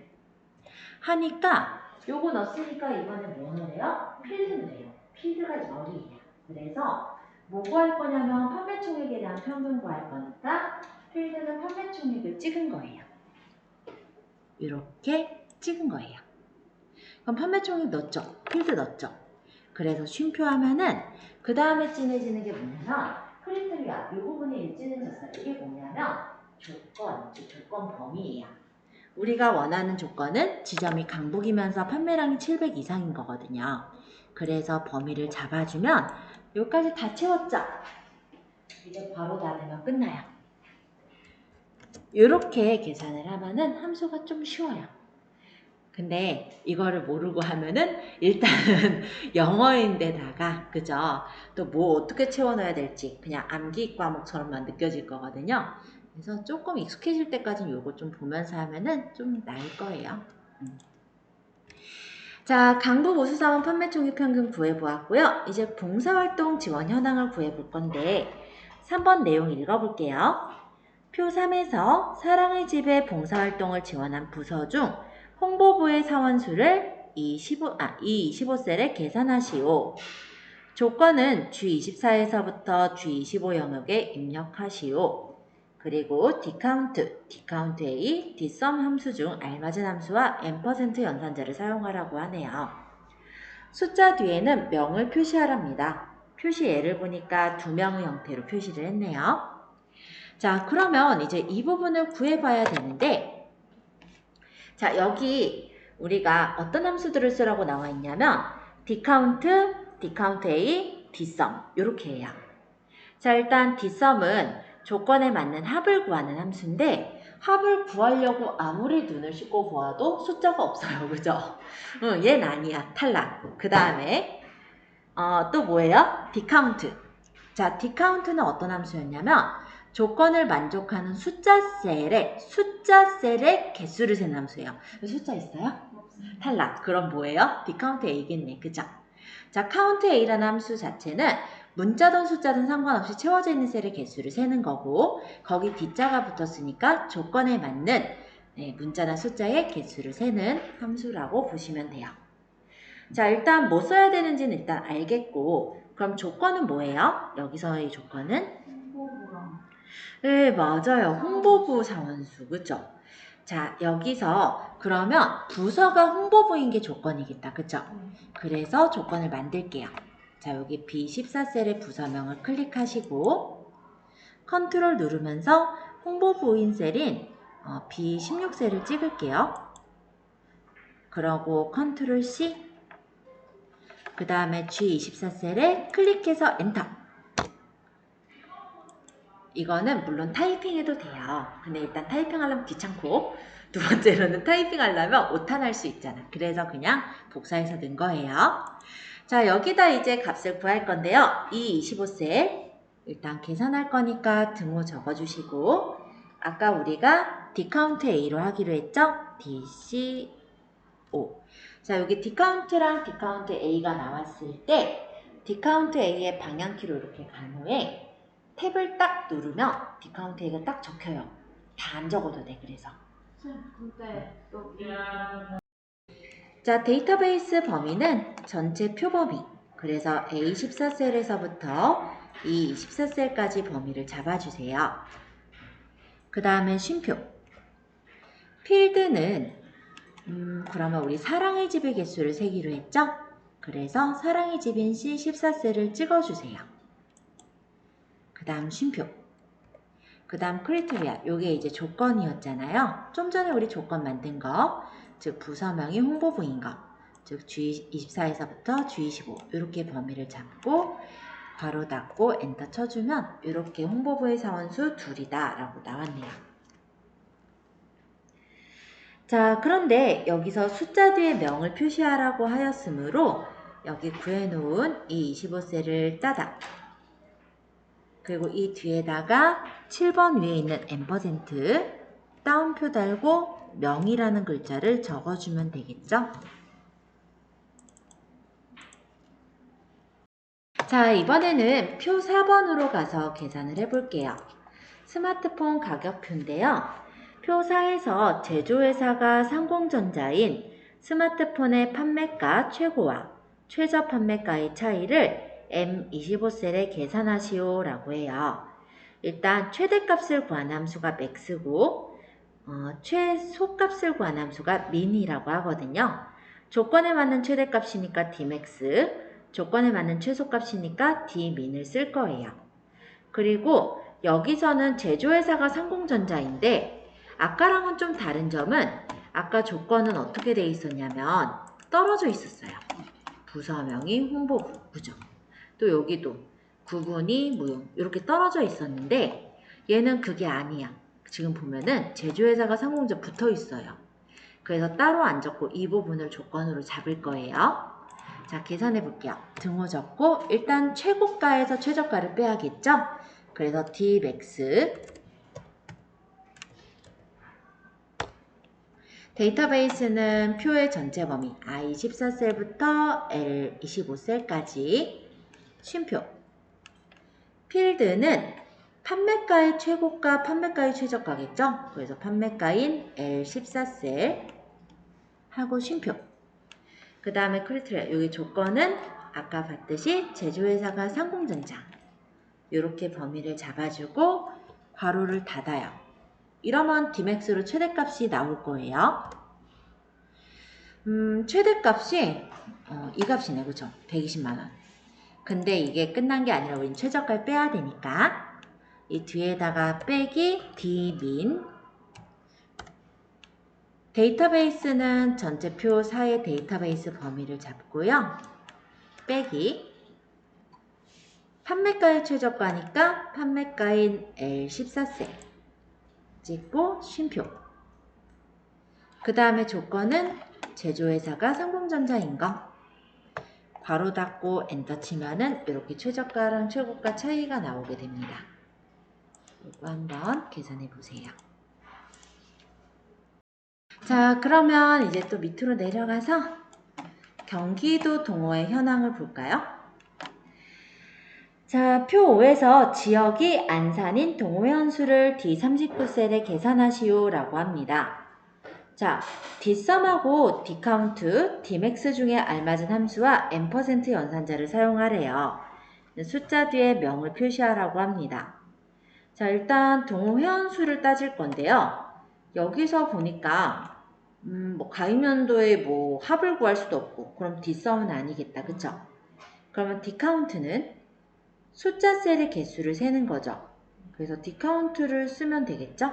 하니까 요거 넣었으니까 이번에 뭐 넣으래요? 필드 넣어요. 필드가 열이에요. 그래서 뭐 구할 거냐면 판매총액에 대한 평균 구할 거니까 필드는 판매총액을 찍은 거예요. 이렇게 찍은 거예요. 그럼 판매총액 넣었죠? 필드 넣었죠? 그래서 쉼표 하면은 그 다음에 진해지는 게 뭐냐면 크리테리아 이 부분이 일진해졌어요. 이게 뭐냐면 조건 범위예요. 우리가 원하는 조건은 지점이 강북이면서 판매량이 700 이상인 거거든요. 그래서 범위를 잡아주면 여기까지 다 채웠죠? 이제 바로 닫으면 끝나요. 이렇게 계산을 하면은 함수가 좀 쉬워요. 근데 이거를 모르고 하면은 일단은 영어인데다가 그죠? 또 뭐 어떻게 채워넣어야 될지 그냥 암기 과목처럼만 느껴질 거거든요. 그래서 조금 익숙해질 때까지는 요거 좀 보면서 하면은 좀 나을 거예요. 자, 강북 우수사원 판매 총액 평균 구해보았고요. 이제 봉사활동 지원 현황을 구해볼 건데 3번 내용 읽어볼게요. 표 3에서 사랑의 집에 봉사활동을 지원한 부서 중 홍보부의 사원수를 E25셀에 계산하시오. 조건은 G24에서부터 G25 영역에 입력하시오. 그리고 디카운트 A, dsum 함수 중 알맞은 함수와 n% 연산자를 사용하라고 하네요. 숫자 뒤에는 명을 표시하랍니다. 표시 예를 보니까 2명의 형태로 표시를 했네요. 자, 그러면 이제 이 부분을 구해봐야 되는데, 자, 여기 우리가 어떤 함수들을 쓰라고 나와 있냐면, 디카운트 A, dsum 이렇게 해요. 자, 일단 dsum은 조건에 맞는 합을 구하는 함수인데 합을 구하려고 아무리 눈을 씻고 보아도 숫자가 없어요. 그죠? 얘는 아니야. 탈락. 그 다음에 또 뭐예요? 디카운트. 자, 디카운트는 어떤 함수였냐면 조건을 만족하는 숫자 셀의 개수를 세는 함수예요. 숫자 있어요? 탈락. 그럼 뭐예요? 디카운트 A겠네. 그죠? 자, 카운트 A라는 함수 자체는 문자든 숫자든 상관없이 채워져 있는 셀의 개수를 세는 거고 거기 D자가 붙었으니까 조건에 맞는 문자나 숫자의 개수를 세는 함수라고 보시면 돼요. 자, 일단 뭐 써야 되는지는 일단 알겠고 그럼 조건은 뭐예요? 여기서의 조건은? 홍보부랑. 네, 맞아요. 홍보부 사원수. 그죠? 자, 여기서 그러면 부서가 홍보부인 게 조건이겠다. 그죠? 그래서 조건을 만들게요. 자, 여기 B14셀의 부서명을 클릭하시고 컨트롤 누르면서 홍보부인 셀인 B16셀을 찍을게요. 그러고 컨트롤 C 그 다음에 G24셀에 클릭해서 엔터. 이거는 물론 타이핑해도 돼요. 근데 일단 타이핑하려면 귀찮고 두 번째로는 타이핑하려면 오탄할 수 있잖아. 그래서 그냥 복사해서 넣은 거예요. 자, 여기다 이제 값을 구할 건데요. 이 25셀 일단 계산할 거니까 등호 적어주시고 아까 우리가 디카운트 A로 하기로 했죠? DCO. 자, 여기 디카운트랑 디카운트 A가 나왔을 때 디카운트 A의 방향키로 이렇게 간 후에 탭을 딱 누르면 디카운트 A가 딱 적혀요. 다 안 적어도 돼. 그래서 근데 또 자, 데이터베이스 범위는 전체 표 범위. 그래서 A14셀에서부터 이 24셀까지 범위를 잡아주세요. 그 다음에 쉼표. 필드는 그러면 우리 사랑의 집의 개수를 세기로 했죠? 그래서 사랑의 집인 C14셀을 찍어주세요. 그 다음 쉼표. 그 다음 크리테리아. 요게 이제 조건이었잖아요. 좀 전에 우리 조건 만든 거. 즉 부서명이 홍보부인 거. 즉 G24에서부터 G25 이렇게 범위를 잡고 괄호 닫고 엔터 쳐주면 이렇게 홍보부의 사원수 둘이다 라고 나왔네요. 자, 그런데 여기서 숫자 뒤에 명을 표시하라고 하였으므로 여기 구해놓은 이 25셀을 따다. 그리고 이 뒤에다가 7번 위에 있는 앰퍼센트 따옴표 달고 명이라는 글자를 적어주면 되겠죠? 자, 이번에는 표 4번으로 가서 계산을 해볼게요. 스마트폰 가격표인데요. 표 4에서 제조회사가 상공전자인 스마트폰의 판매가 최고와 최저 판매가의 차이를 M25셀에 계산하시오 라고 해요. 일단 최대값을 구하는 함수가 max고 최소값을 구하는 함수가 min이라고 하거든요. 조건에 맞는 최대값이니까 dmax, 조건에 맞는 최소값이니까 D민을 쓸 거예요. 그리고 여기서는 제조회사가 상공전자인데 아까랑은 좀 다른 점은 아까 조건은 어떻게 돼 있었냐면 떨어져 있었어요. 부서명이 홍보부, 그죠? 또 여기도 구분이 무용 이렇게 떨어져 있었는데 얘는 그게 아니야. 지금 보면은 제조회사가 상공전자 붙어 있어요. 그래서 따로 안 적고 이 부분을 조건으로 잡을 거예요. 자, 계산해 볼게요. 등호 적고 일단 최고가에서 최저가를 빼야겠죠? 그래서 Dmax 데이터베이스는 표의 전체 범위 I14셀부터 L25셀까지 쉼표. 필드는 판매가의 최고가, 판매가의 최저가겠죠? 그래서 판매가인 L14셀 하고 쉼표. 그 다음에 크리테리아, 여기 조건은 아까 봤듯이 제조회사가 상공전자 이렇게 범위를 잡아주고 괄호를 닫아요. 이러면 Dmax로 최대값이 나올 거예요. 최대값이 이 값이네, 그쵸? 120만원. 근데 이게 끝난 게 아니라 우린 최저가를 빼야 되니까 이 뒤에다가 빼기 Dmin. 데이터베이스는 전체 표 사이의 데이터베이스 범위를 잡고요. 빼기 판매가의 최저가니까 판매가인 L14셀 찍고 쉼표. 그 다음에 조건은 제조회사가 상공전자인 거. 괄호 닫고 엔터 치면은 이렇게 최저가랑 최고가 차이가 나오게 됩니다. 이거 한번 계산해 보세요. 자, 그러면 이제 또 밑으로 내려가서 경기도 동호회 현황을 볼까요? 자, 표 5에서 지역이 안산인 동호회 원수를 D39셀에 계산하시오 라고 합니다. 자, D썸하고 D카운트, Dmax 중에 알맞은 함수와 n% 연산자를 사용하래요. 숫자 뒤에 명을 표시하라고 합니다. 자, 일단 동호 회원수를 따질 건데요. 여기서 보니까 뭐 가입연도에 뭐 합을 구할 수도 없고 그럼 D썸은 아니겠다, 그쵸? 그러면 D카운트는 숫자 셀의 개수를 세는 거죠. 그래서 D카운트를 쓰면 되겠죠?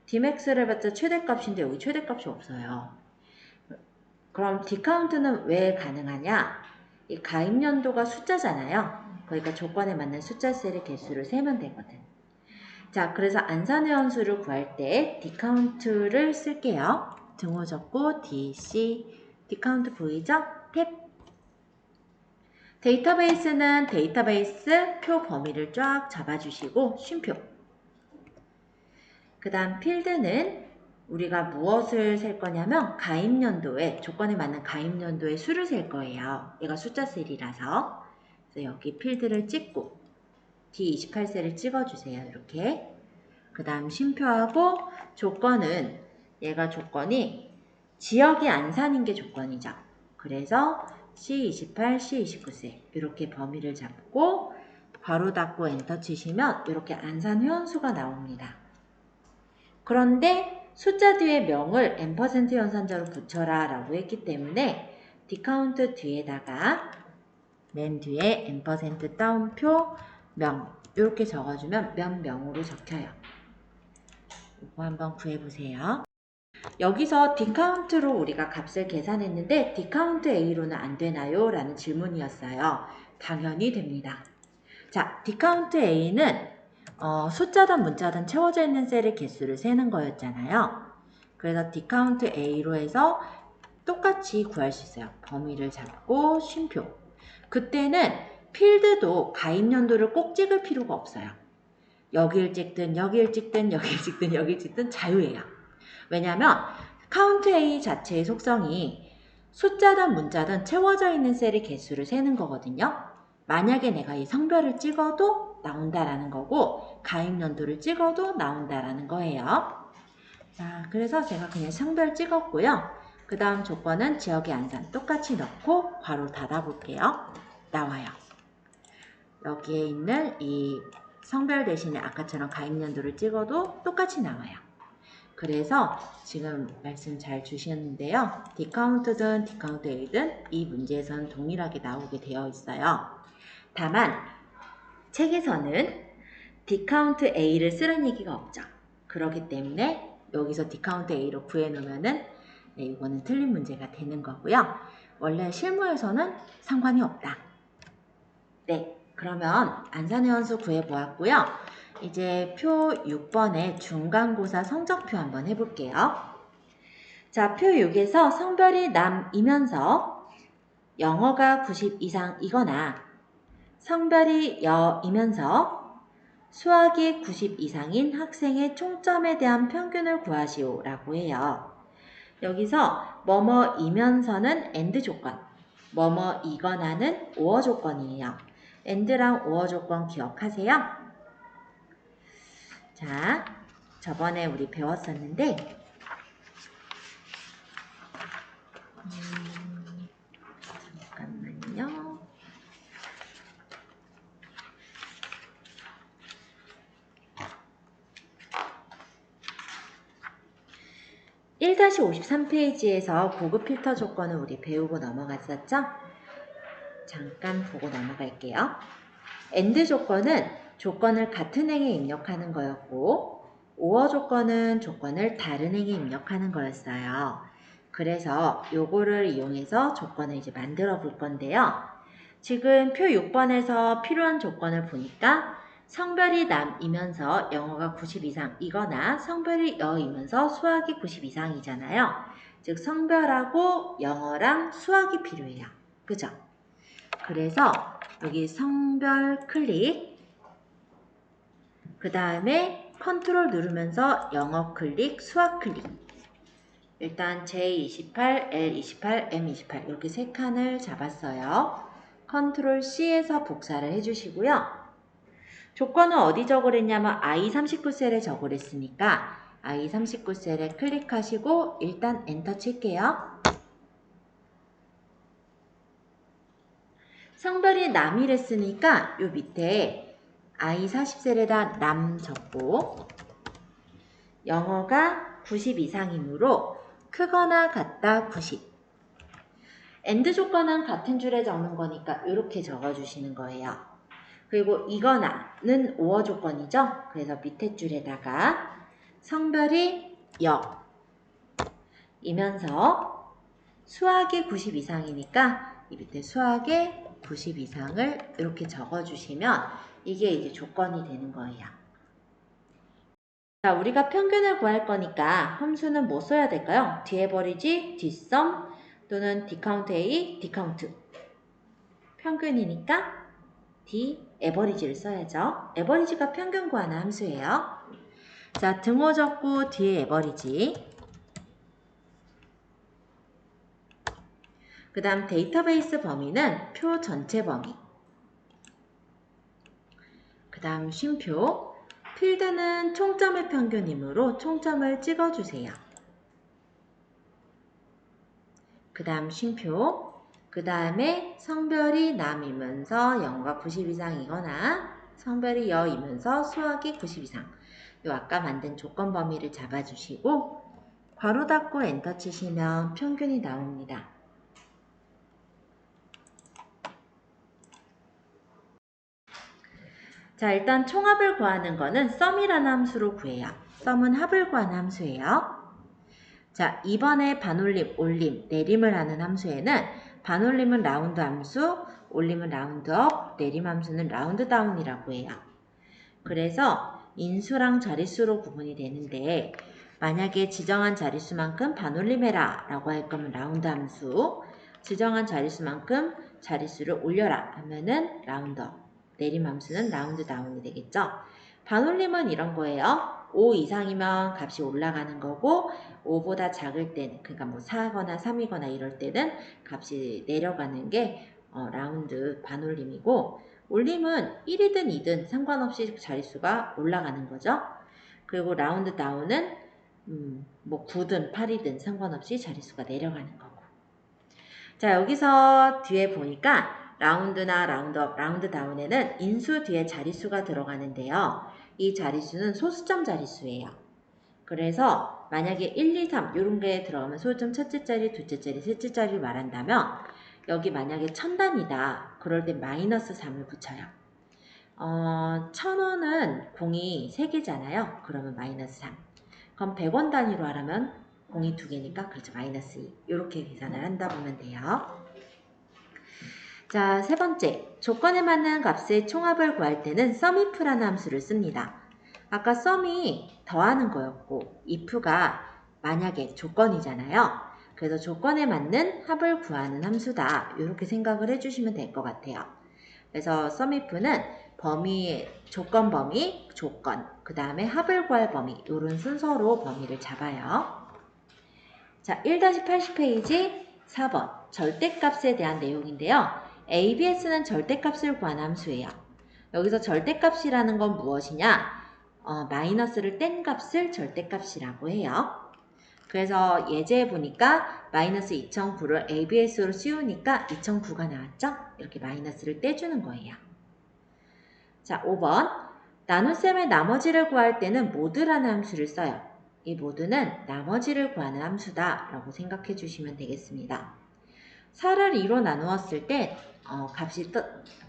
Dmax를 해봤자 최대값인데 여기 최대값이 없어요. 그럼 D카운트는 왜 가능하냐? 이 가입연도가 숫자잖아요. 그러니까 조건에 맞는 숫자 셀의 개수를 세면 되거든. 자, 그래서 안산회원수를 구할 때 D카운트를 쓸게요. 등호 적고 DC, D카운트 보이죠? 탭. 데이터베이스는 데이터베이스 표 범위를 쫙 잡아주시고 쉼표. 그 다음 필드는 우리가 무엇을 셀 거냐면 가입연도에 조건에 맞는 가입연도의 수를 셀 거예요. 얘가 숫자 셀이라서. 그래서 여기 필드를 찍고 D28셀을 찍어주세요. 이렇게. 그 다음 쉼표하고 조건은 얘가 조건이 지역이 안산인 게 조건이죠. 그래서 C28, C29셀 이렇게 범위를 잡고 괄호 닫고 엔터 치시면 이렇게 안산 회원수가 나옵니다. 그런데 숫자 뒤에 명을 n% 연산자로 붙여라 라고 했기 때문에 D카운트 뒤에다가 맨 뒤에 n% 따옴표 명 이렇게 적어주면 명으로 적혀요. 이거 한번 구해보세요. 여기서 D카운트로 우리가 값을 계산했는데 D카운트 A로는 안 되나요? 라는 질문이었어요. 당연히 됩니다. 자, D카운트 A는 숫자든 문자든 채워져 있는 셀의 개수를 세는 거였잖아요. 그래서 D카운트 A로 해서 똑같이 구할 수 있어요. 범위를 잡고 쉼표. 그때는 필드도 가입연도를 꼭 찍을 필요가 없어요. 여길 찍든 여길 찍든 여길 찍든 여길 찍든 자유예요. 왜냐하면 카운트 A 자체의 속성이 숫자든 문자든 채워져 있는 셀의 개수를 세는 거거든요. 만약에 내가 이 성별을 찍어도 나온다라는 거고 가입연도를 찍어도 나온다라는 거예요. 자, 그래서 제가 그냥 성별 찍었고요. 그 다음 조건은 지역의 안산 똑같이 넣고 괄호 닫아볼게요. 나와요. 여기에 있는 이 성별 대신에 아까처럼 가입연도를 찍어도 똑같이 나와요. 그래서 지금 말씀 잘 주셨는데요. 디카운트든 디카운트 A든 이 문제에서는 동일하게 나오게 되어 있어요. 다만 책에서는 디카운트 A를 쓰는 얘기가 없죠. 그렇기 때문에 여기서 디카운트 A로 구해놓으면은 네, 이거는 틀린 문제가 되는 거고요. 원래 실무에서는 상관이 없다. 네, 그러면 안산해원수 구해보았고요. 이제 표 6번의 중간고사 성적표 한번 해볼게요. 자, 표 6에서 성별이 남이면서 영어가 90 이상이거나 성별이 여이면서 수학이 90 이상인 학생의 총점에 대한 평균을 구하시오 라고 해요. 여기서 뭐뭐이면서는 AND 조건, 뭐뭐이거나는 OR 조건이에요. AND랑 OR 조건 기억하세요? 자, 저번에 우리 배웠었는데 잠깐만요. (1-53페이지에서) 고급 필터 조건을 우리 배우고 넘어갔었죠? 잠깐 보고 넘어갈게요. AND 조건은 조건을 같은 행에 입력하는 거였고 OR 조건은 조건을 다른 행에 입력하는 거였어요. 그래서 요거를 이용해서 조건을 이제 만들어 볼 건데요. 지금 표 6번에서 필요한 조건을 보니까 성별이 남이면서 영어가 90 이상이거나 성별이 여이면서 수학이 90 이상이잖아요. 즉 성별하고 영어랑 수학이 필요해요. 그죠? 그래서 여기 성별 클릭, 그 다음에 컨트롤 누르면서 영어 클릭, 수학 클릭. 일단 J28, L28, M28 이렇게 세 칸을 잡았어요. 컨트롤 C에서 복사를 해주시고요. 조건은 어디 적으랬냐면 I39셀에 적으랬으니까 I39셀에 클릭하시고 일단 엔터 칠게요. 성별이 남이랬으니까 요 밑에 I40셀에다 남 적고 영어가 90 이상이므로 크거나 같다 90. AND 조건은 같은 줄에 적는 거니까 이렇게 적어주시는 거예요. 그리고 이거나는 OR 조건이죠. 그래서 밑에 줄에다가 성별이 여 이면서 수학이 90 이상이니까 이 밑에 수학의 90 이상을 이렇게 적어주시면 이게 이제 조건이 되는 거예요. 자, 우리가 평균을 구할 거니까 함수는 뭐 써야 될까요? 뒤에버리지, 뒷섬 또는 디카운트 A, 디카운트. 평균이니까 D, 에버리지를 써야죠. 에버리지가 평균 구하는 함수예요. 자, 등호 적고 뒤에 에버리지. 그 다음 데이터베이스 범위는 표 전체 범위. 그 다음 쉼표. 필드는 총점의 평균이므로 총점을 찍어주세요. 그 다음 쉼표. 그 다음에 성별이 남이면서 영어가 90 이상이거나 성별이 여이면서 수학이 90 이상. 요 아까 만든 조건 범위를 잡아주시고 괄호 닫고 엔터 치시면 평균이 나옵니다. 자, 일단 총합을 구하는 거는 썸이라는 함수로 구해요. 썸은 합을 구하는 함수예요. 자, 이번에 반올림, 올림, 내림을 하는 함수에는 반올림은 라운드 함수, 올림은 라운드업, 내림 함수는 라운드 다운이라고 해요. 그래서 인수랑 자릿수로 구분이 되는데 만약에 지정한 자릿수만큼 반올림해라 라고 할 거면 라운드 함수, 지정한 자릿수만큼 자릿수를 올려라 하면은 라운드업, 내림 함수는 라운드 다운이 되겠죠. 반올림은 이런 거예요. 5 이상이면 값이 올라가는 거고 5보다 작을 때는 그러니까 뭐 4거나 3이거나 이럴 때는 값이 내려가는 게 라운드 반올림이고 올림은 1이든 2든 상관없이 자릿수가 올라가는 거죠. 그리고 라운드 다운은 뭐 9든 8이든 상관없이 자릿수가 내려가는 거고. 자, 여기서 뒤에 보니까 라운드나 라운드업, 라운드 다운에는 인수 뒤에 자릿수가 들어가는데요. 이 자릿수는 소수점 자릿수예요. 그래서 만약에 1, 2, 3 이런 게 들어가면 소수점 첫째 자리, 둘째 자리, 셋째 자리를 말한다면 여기 만약에 1000단이다. 그럴 때 마이너스 3을 붙여요. 1000원은 공이 3개잖아요. 그러면 마이너스 3. 그럼 100원 단위로 하려면 공이 2개니까 그렇죠. 마이너스 2. 이렇게 계산을 한다 보면 돼요. 자, 세 번째. 조건에 맞는 값의 총합을 구할 때는 SUMIF라는 함수를 씁니다. 아까 SUM이 더하는 거였고 if가 만약에 조건이잖아요. 그래서 조건에 맞는 합을 구하는 함수다. 이렇게 생각을 해주시면 될 것 같아요. 그래서 SUMIF는 범위, 조건 범위, 조건, 그 다음에 합을 구할 범위 이런 순서로 범위를 잡아요. 자, 1-80페이지 4번 절대값에 대한 내용인데요. ABS는 절대값을 구하는 함수예요. 여기서 절대값이라는 건 무엇이냐? 마이너스를 뗀 값을 절대값이라고 해요. 그래서 예제에 보니까 마이너스 2009를 ABS로 씌우니까 2009가 나왔죠? 이렇게 마이너스를 떼주는 거예요. 자, 5번 나눗셈의 나머지를 구할 때는 모드라는 함수를 써요. 이 모드는 나머지를 구하는 함수다 라고 생각해 주시면 되겠습니다. 4를 2로 나누었을 때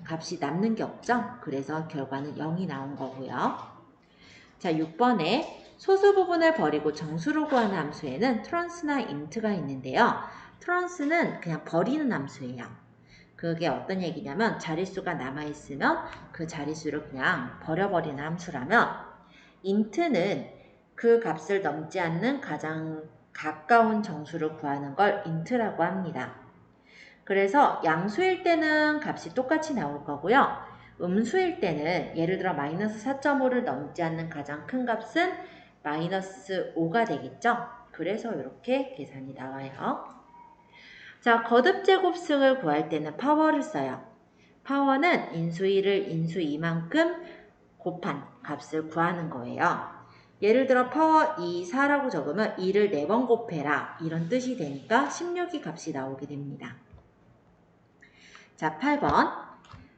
값이 남는 게 없죠? 그래서 결과는 0이 나온 거고요. 자, 6번에 소수 부분을 버리고 정수로 구하는 함수에는 트런스나 인트가 있는데요. 트런스는 그냥 버리는 함수예요. 그게 어떤 얘기냐면 자릿수가 남아있으면 그 자릿수를 그냥 버려버리는 함수라면 인트는 그 값을 넘지 않는 가장 가까운 정수를 구하는 걸 인트라고 합니다. 그래서 양수일 때는 값이 똑같이 나올 거고요. 음수일 때는 예를 들어 마이너스 4.5를 넘지 않는 가장 큰 값은 마이너스 5가 되겠죠. 그래서 이렇게 계산이 나와요. 자, 거듭제곱승을 구할 때는 파워를 써요. 파워는 인수 1을 인수 2만큼 곱한 값을 구하는 거예요. 예를 들어 파워 2, 4라고 적으면 2를 4번 곱해라 이런 뜻이 되니까 16이 값이 나오게 됩니다. 자, 8번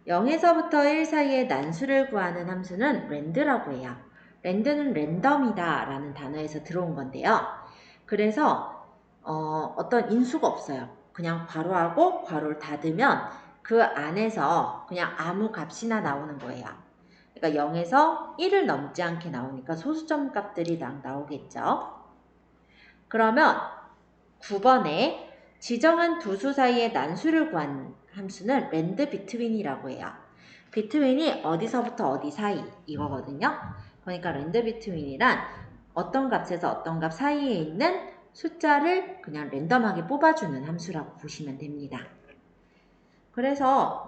0에서부터 1 사이의 난수를 구하는 함수는 랜드라고 해요. 랜드는 랜덤이다 라는 단어에서 들어온 건데요. 그래서 어떤 인수가 없어요. 그냥 괄호하고 괄호를 닫으면 그 안에서 그냥 아무 값이나 나오는 거예요. 그러니까 0에서 1을 넘지 않게 나오니까 소수점 값들이 나오겠죠. 그러면 9번에 지정한 두 수 사이의 난수를 구한 함수는 랜드 비트윈이라고 해요. 비트윈이 어디서부터 어디 사이 이거거든요. 그러니까 랜드 비트윈이란 어떤 값에서 어떤 값 사이에 있는 숫자를 그냥 랜덤하게 뽑아주는 함수라고 보시면 됩니다. 그래서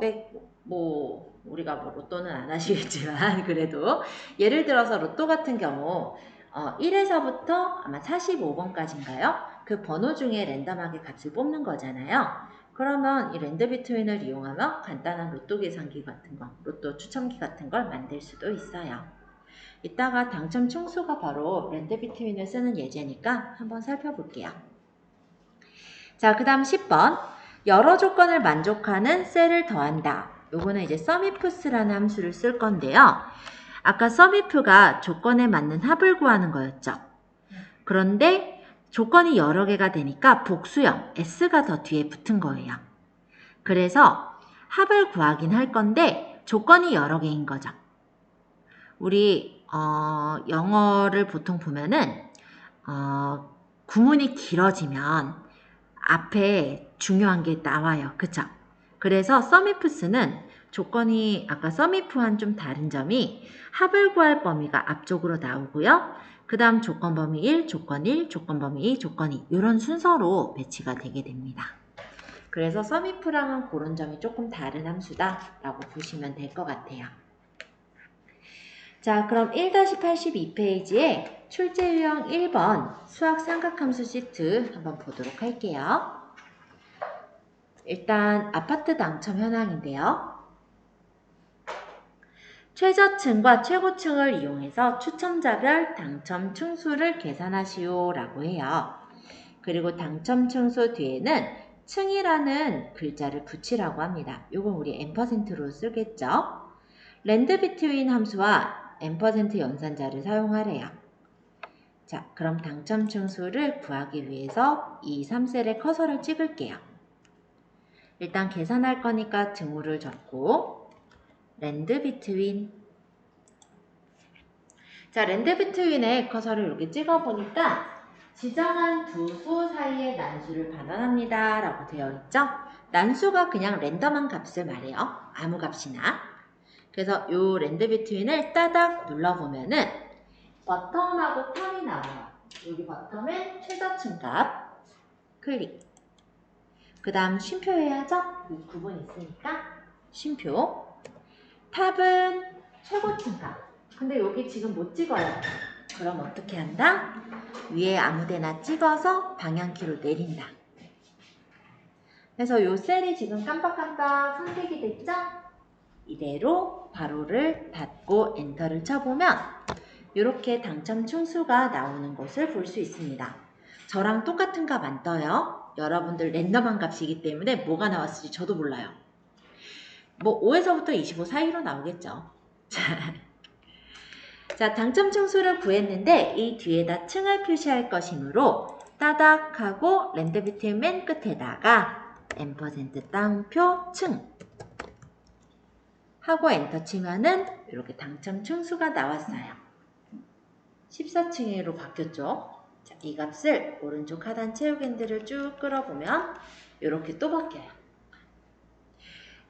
우리가 로또는 안 하시겠지만 그래도 예를 들어서 로또 같은 경우 1에서부터 아마 45번까지인가요? 그 번호 중에 랜덤하게 값을 뽑는 거잖아요. 그러면 이 랜드 비트윈을 이용하면 간단한 로또 계산기 같은 거, 로또 추첨기 같은 걸 만들 수도 있어요. 이따가 당첨 층수가 바로 랜드 비트윈을 쓰는 예제니까 한번 살펴볼게요. 자, 그 다음 10번 여러 조건을 만족하는 셀을 더한다. 요거는 이제 SUMIFS라는 함수를 쓸 건데요. 아까 SUMIF가 조건에 맞는 합을 구하는 거였죠. 그런데 조건이 여러 개가 되니까 복수형 S가 더 뒤에 붙은 거예요. 그래서 합을 구하긴 할 건데 조건이 여러 개인 거죠. 우리 영어를 보통 보면은 구문이 길어지면 앞에 중요한 게 나와요. 그쵸? 그래서 SUMIFS는 조건이 아까 SUMIF와는 좀 다른 점이 합을 구할 범위가 앞쪽으로 나오고요. 그 다음 조건 범위 1, 조건 1, 조건 범위 2, 조건 2 이런 순서로 배치가 되게 됩니다. 그래서 SUMIF랑은 그런 점이 조금 다른 함수다라고 보시면 될 것 같아요. 자, 그럼 1-82페이지에 출제 유형 1번 수학 삼각함수 시트 한번 보도록 할게요. 일단 아파트 당첨 현황인데요. 최저층과 최고층을 이용해서 추첨자별 당첨 층수를 계산하시오 라고 해요. 그리고 당첨 층수 뒤에는 층이라는 글자를 붙이라고 합니다. 이건 우리 %로 쓰겠죠. 랜드 비트윈 함수와 %연산자를 사용하래요. 자, 그럼 당첨 층수를 구하기 위해서 이 3셀에 커서를 찍을게요. 일단 계산할 거니까 등호를 적고 랜드 비트윈. 자, 랜드 비트윈에 커서를 이렇게 찍어보니까 지정한 두 수 사이의 난수를 반환합니다 라고 되어 있죠. 난수가 그냥 랜덤한 값을 말해요. 아무 값이나. 그래서 이 랜드 비트윈을 따닥 눌러보면은 버텀하고 텀이 나와요. 여기 버텀은 최저층 값 클릭. 그 다음 쉼표 해야죠. 이 구분 있으니까 쉼표. 탑은 최고층 값. 근데 여기 지금 못 찍어요. 그럼 어떻게 한다? 위에 아무데나 찍어서 방향키로 내린다. 그래서 요 셀이 지금 깜빡깜빡 선택이 됐죠? 이대로 괄호를 닫고 엔터를 쳐보면 이렇게 당첨 층수가 나오는 것을 볼 수 있습니다. 저랑 똑같은 값 안 떠요. 여러분들 랜덤한 값이기 때문에 뭐가 나왔을지 저도 몰라요. 뭐 5에서부터 25 사이로 나오겠죠. 자, 당첨 층수를 구했는데 이 뒤에다 층을 표시할 것이므로 따닥하고 랜드 비트윈 맨 끝에다가 %, 따옴표, 층 하고 엔터 치면은 이렇게 당첨 층수가 나왔어요. 14층으로 바뀌었죠. 자, 이 값을 오른쪽 하단 채우기 핸들을 쭉 끌어보면 이렇게 또 바뀌어요.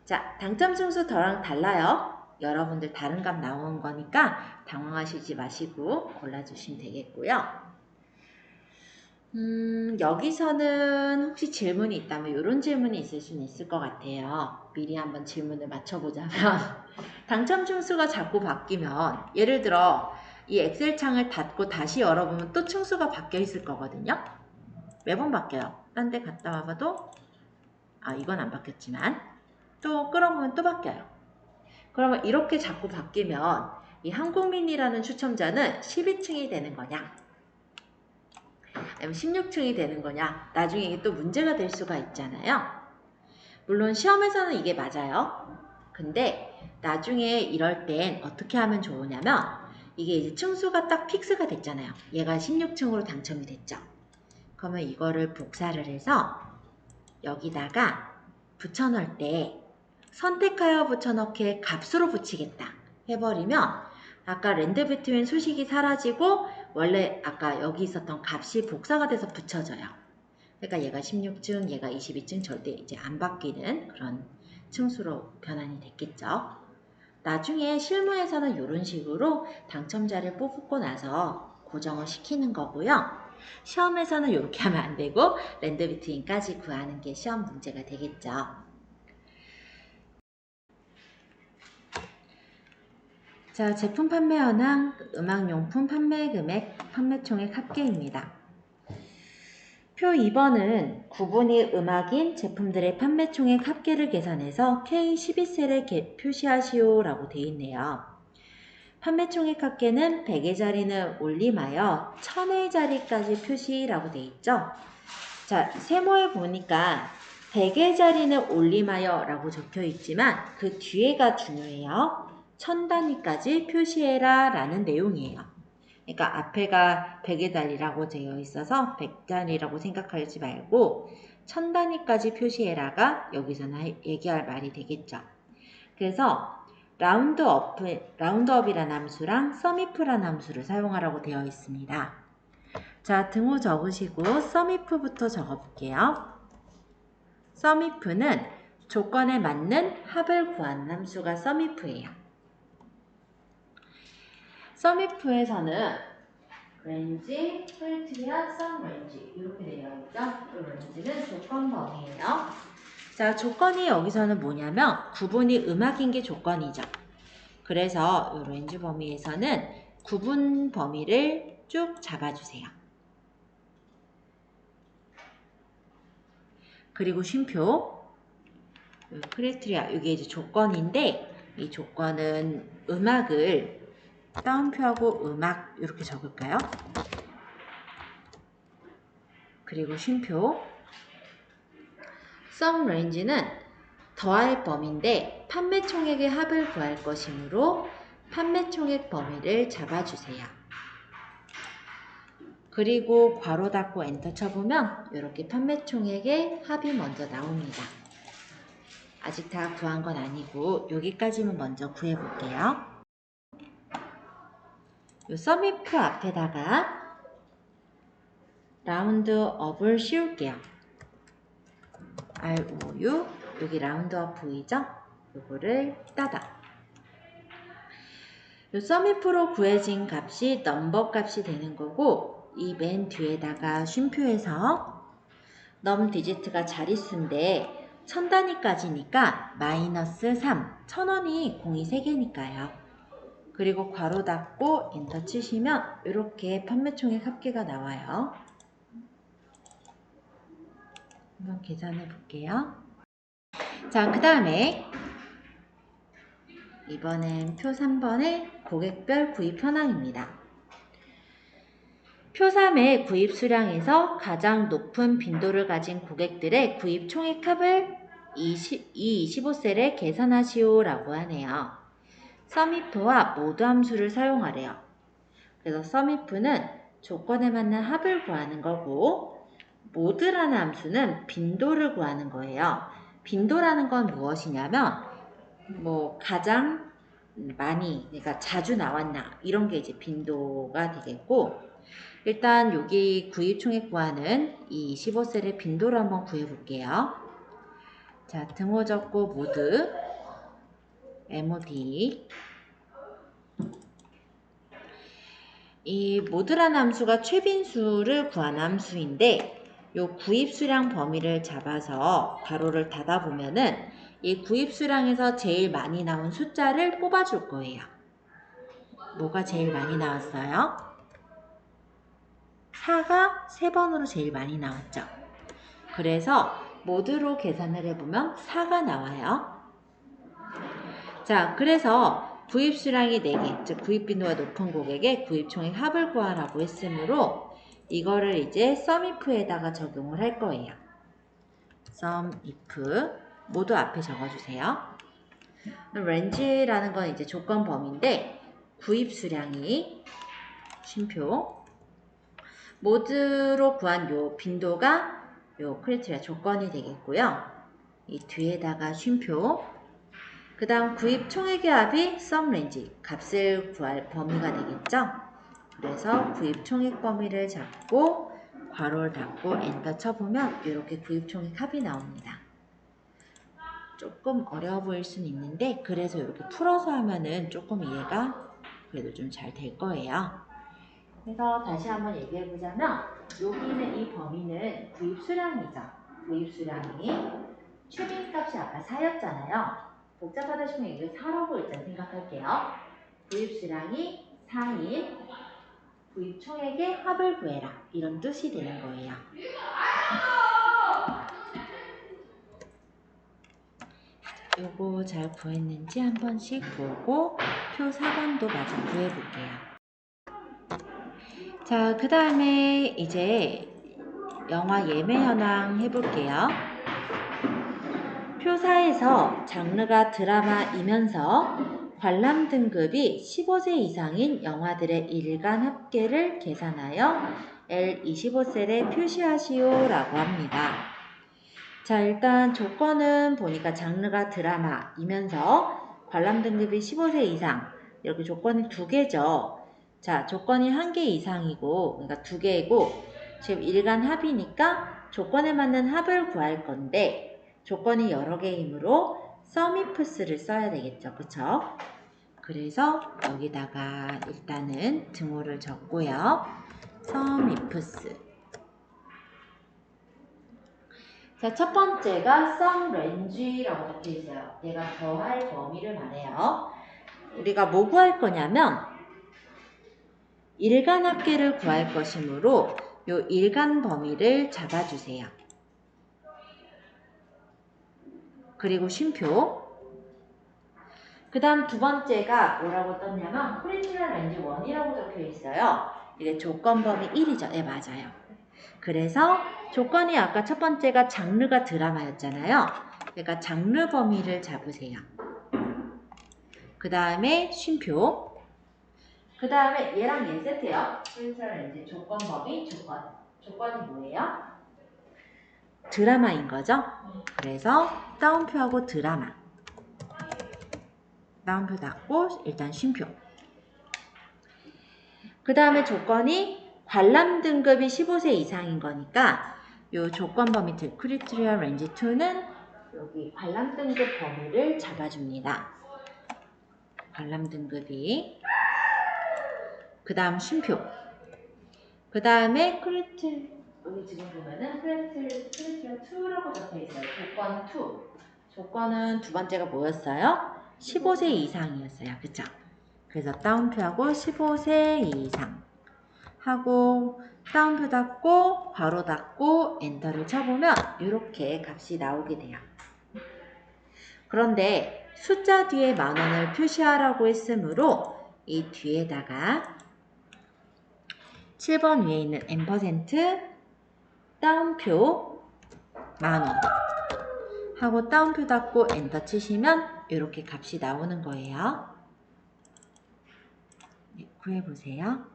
자, 당첨 층수 저랑 달라요. 여러분들 다른 값 나오는 거니까 당황하시지 마시고 골라주시면 되겠고요. 여기서는 혹시 질문이 있다면 이런 질문이 있을 수는 있을 것 같아요. 미리 한번 질문을 맞춰보자면 당첨 층수가 자꾸 바뀌면 예를 들어 이 엑셀 창을 닫고 다시 열어보면 또 층수가 바뀌어 있을 거거든요. 매번 바뀌어요. 딴 데 갔다 와봐도 이건 안 바뀌었지만 또 끌어보면 또 바뀌어요. 그러면 이렇게 자꾸 바뀌면 이 한국민이라는 추첨자는 12층이 되는 거냐 아니면 16층이 되는 거냐 나중에 이게 또 문제가 될 수가 있잖아요. 물론 시험에서는 이게 맞아요. 근데 나중에 이럴 땐 어떻게 하면 좋으냐면 이게 이제 층수가 딱 픽스가 됐잖아요. 얘가 16층으로 당첨이 됐죠. 그러면 이거를 복사를 해서 여기다가 붙여넣을 때 선택하여 붙여넣기에 값으로 붙이겠다 해버리면 아까 랜드 비트윈 수식이 사라지고 원래 아까 여기 있었던 값이 복사가 돼서 붙여져요. 그러니까 얘가 16층, 얘가 22층 절대 이제 안 바뀌는 그런 층수로 변환이 됐겠죠. 나중에 실무에서는 이런 식으로 당첨자를 뽑고 나서 고정을 시키는 거고요. 시험에서는 이렇게 하면 안 되고 랜드 비트윈까지 구하는 게 시험 문제가 되겠죠. 자, 제품 판매 현황, 음악용품 판매 금액, 판매총액 합계입니다. 표 2번은 구분이 음악인 제품들의 판매총액 합계를 계산해서 K12셀에 표시하시오 라고 되어 있네요. 판매총액 합계는 100의 자리는 올림하여 1000의 자리까지 표시라고 되어 있죠. 자, 세모에 보니까 100의 자리는 올림하여 라고 적혀 있지만 그 뒤에가 중요해요. 1000단위까지 표시해라 라는 내용이에요. 그러니까 앞에가 100의 단위라고 되어 있어서 100단위라고 생각하지 말고 1000단위까지 표시해라가 여기서는 얘기할 말이 되겠죠. 그래서 라운드업이라는 함수랑 sumif라는 함수를 사용하라고 되어 있습니다. 자, 등호 적으시고 sumif부터 적어볼게요. sumif는 조건에 맞는 합을 구하는 함수가 sumif예요. sumif에서는 range, criteria, sum range 이렇게 되어 있죠. 이 range는 조건 범위예요. 자, 조건이 여기서는 뭐냐면 구분이 음악인 게 조건이죠. 그래서 이 range 범위에서는 구분 범위를 쭉 잡아주세요. 그리고 쉼표, criteria 이게 이제 조건인데 이 조건은 음악을 따옴표하고 음악 이렇게 적을까요? 그리고 쉼표 sum range는 더할 범위인데 판매 총액의 합을 구할 것이므로 판매 총액 범위를 잡아주세요. 그리고 괄호 닫고 엔터 쳐보면 이렇게 판매 총액의 합이 먼저 나옵니다. 아직 다 구한 건 아니고 여기까지만 먼저 구해볼게요. 요 서미프 앞에다가 라운드업을 씌울게요. ROU 여기 라운드업 보이죠? 요거를 따다. 요 서미프로 구해진 값이 넘버 값이 되는 거고 이 맨 뒤에다가 쉼표에서 넘 디지트가 자릿수인데 1000단위까지니까 마이너스 3, 1000원이 공이 3개니까요. 그리고 괄호 닫고 엔터 치시면 이렇게 판매총액 합계가 나와요. 한번 계산해 볼게요. 자, 그 다음에 이번엔 표 3번의 고객별 구입 현황입니다. 표 3의 구입 수량에서 가장 높은 빈도를 가진 고객들의 구입 총액 합을 이 25셀에 계산하시오 라고 하네요. 서미프와 모드 함수를 사용하래요. 그래서 서미프는 조건에 맞는 합을 구하는 거고 모드라는 함수는 빈도를 구하는 거예요. 빈도라는 건 무엇이냐면 가장 많이, 그러니까 자주 나왔나 이런 게 이제 빈도가 되겠고 일단 여기 구입 총액 구하는 이 25셀의 빈도를 한번 구해 볼게요. 자, 등호 적고 모드 MOD 이 모드라는 함수가 최빈수를 구하는 함수인데 요 구입 수량 범위를 잡아서 괄호를 닫아 보면은 이 구입 수량에서 제일 많이 나온 숫자를 뽑아 줄 거예요. 뭐가 제일 많이 나왔어요? 4가 3번으로 제일 많이 나왔죠. 그래서 모드로 계산을 해보면 4가 나와요. 자, 그래서 구입 수량이 4개, 즉 구입 빈도가 높은 고객의 구입 총액 합을 구하라고 했으므로 이거를 이제 SUMIF에다가 적용을 할 거예요. SUMIF 모두 앞에 적어주세요. range라는 건 이제 조건 범위인데 구입 수량이 쉼표 모드로 구한 요 빈도가 요 크리테리아 조건이 되겠고요. 이 뒤에다가 쉼표 그 다음 구입 총액의 합이 sum range 값을 구할 범위가 되겠죠. 그래서 구입 총액 범위를 잡고 괄호를 닫고 엔터 쳐보면 이렇게 구입 총액 합이 나옵니다. 조금 어려워 보일 수는 있는데 그래서 이렇게 풀어서 하면은 조금 이해가 그래도 좀 잘 될 거예요. 그래서 다시 한번 얘기해 보자면 여기는 이 범위는 구입 수량이죠. 구입 수량이 최빈 값이 아까 4였잖아요. 복잡하다 싶으면 이게 4라고 일단 생각할게요. 구입 수량이 4인 구입 총액의 합을 구해라 이런 뜻이 되는 거예요. 요거 잘 구했는지 한 번씩 보고 표 4번도 마저 구해볼게요. 자, 그 다음에 이제 영화 예매 현황 해볼게요. 표 4에서 장르가 드라마이면서 관람 등급이 15세 이상인 영화들의 일간 합계를 계산하여 L25셀에 표시하시오 라고 합니다. 자, 일단 조건은 보니까 장르가 드라마이면서 관람 등급이 15세 이상 이렇게 조건이 2개죠. 자, 조건이 1개 이상이고 그러니까 2개이고 지금 일간 합이니까 조건에 맞는 합을 구할 건데 조건이 여러 개이므로 SUMIFS를 써야 되겠죠. 그쵸? 그래서 여기다가 일단은 등호를 적고요. SUMIFS 자, 첫 번째가 sum range라고 적혀 있어요. 얘가 더할 범위를 말해요. 우리가 뭐 구할 거냐면 일간 합계를 구할 것이므로 요 일간 범위를 잡아주세요. 그리고 쉼표. 그 다음 두 번째가 뭐라고 떴냐면 크리티컬 렌즈 1이라고 적혀 있어요. 이게 조건 범위 1이죠. 네, 맞아요. 그래서 조건이 아까 첫 번째가 장르가 드라마였잖아요. 그러니까 장르 범위를 잡으세요. 그 다음에 쉼표. 그 다음에 얘랑 얘 세트예요. 크리티컬 이제 조건 범위 조건이 뭐예요? 드라마인 거죠. 그래서 따옴표하고 드라마. 따옴표 닫고 일단 쉼표. 그 다음에 조건이 관람 등급이 15세 이상인 거니까 요 조건 범위 크리테리아 렌지 2는 여기 관람 등급 범위를 잡아줍니다. 관람 등급이 그 다음 쉼표. 그 다음에 여기 지금 보면은 크리테리아 2라고 적혀있어요. 조건 2. 조건은 두 번째가 뭐였어요? 15세 이상이었어요. 그쵸? 그래서 따옴표하고 15세 이상 하고 따옴표 닫고 괄호 닫고 엔터를 쳐보면 이렇게 값이 나오게 돼요. 그런데 숫자 뒤에 10,000원을 표시하라고 했으므로 이 뒤에다가 7번 위에 있는 M% 따옴표 10,000원 하고 따옴표 닫고 엔터 치시면 이렇게 값이 나오는 거예요. 네, 구해보세요.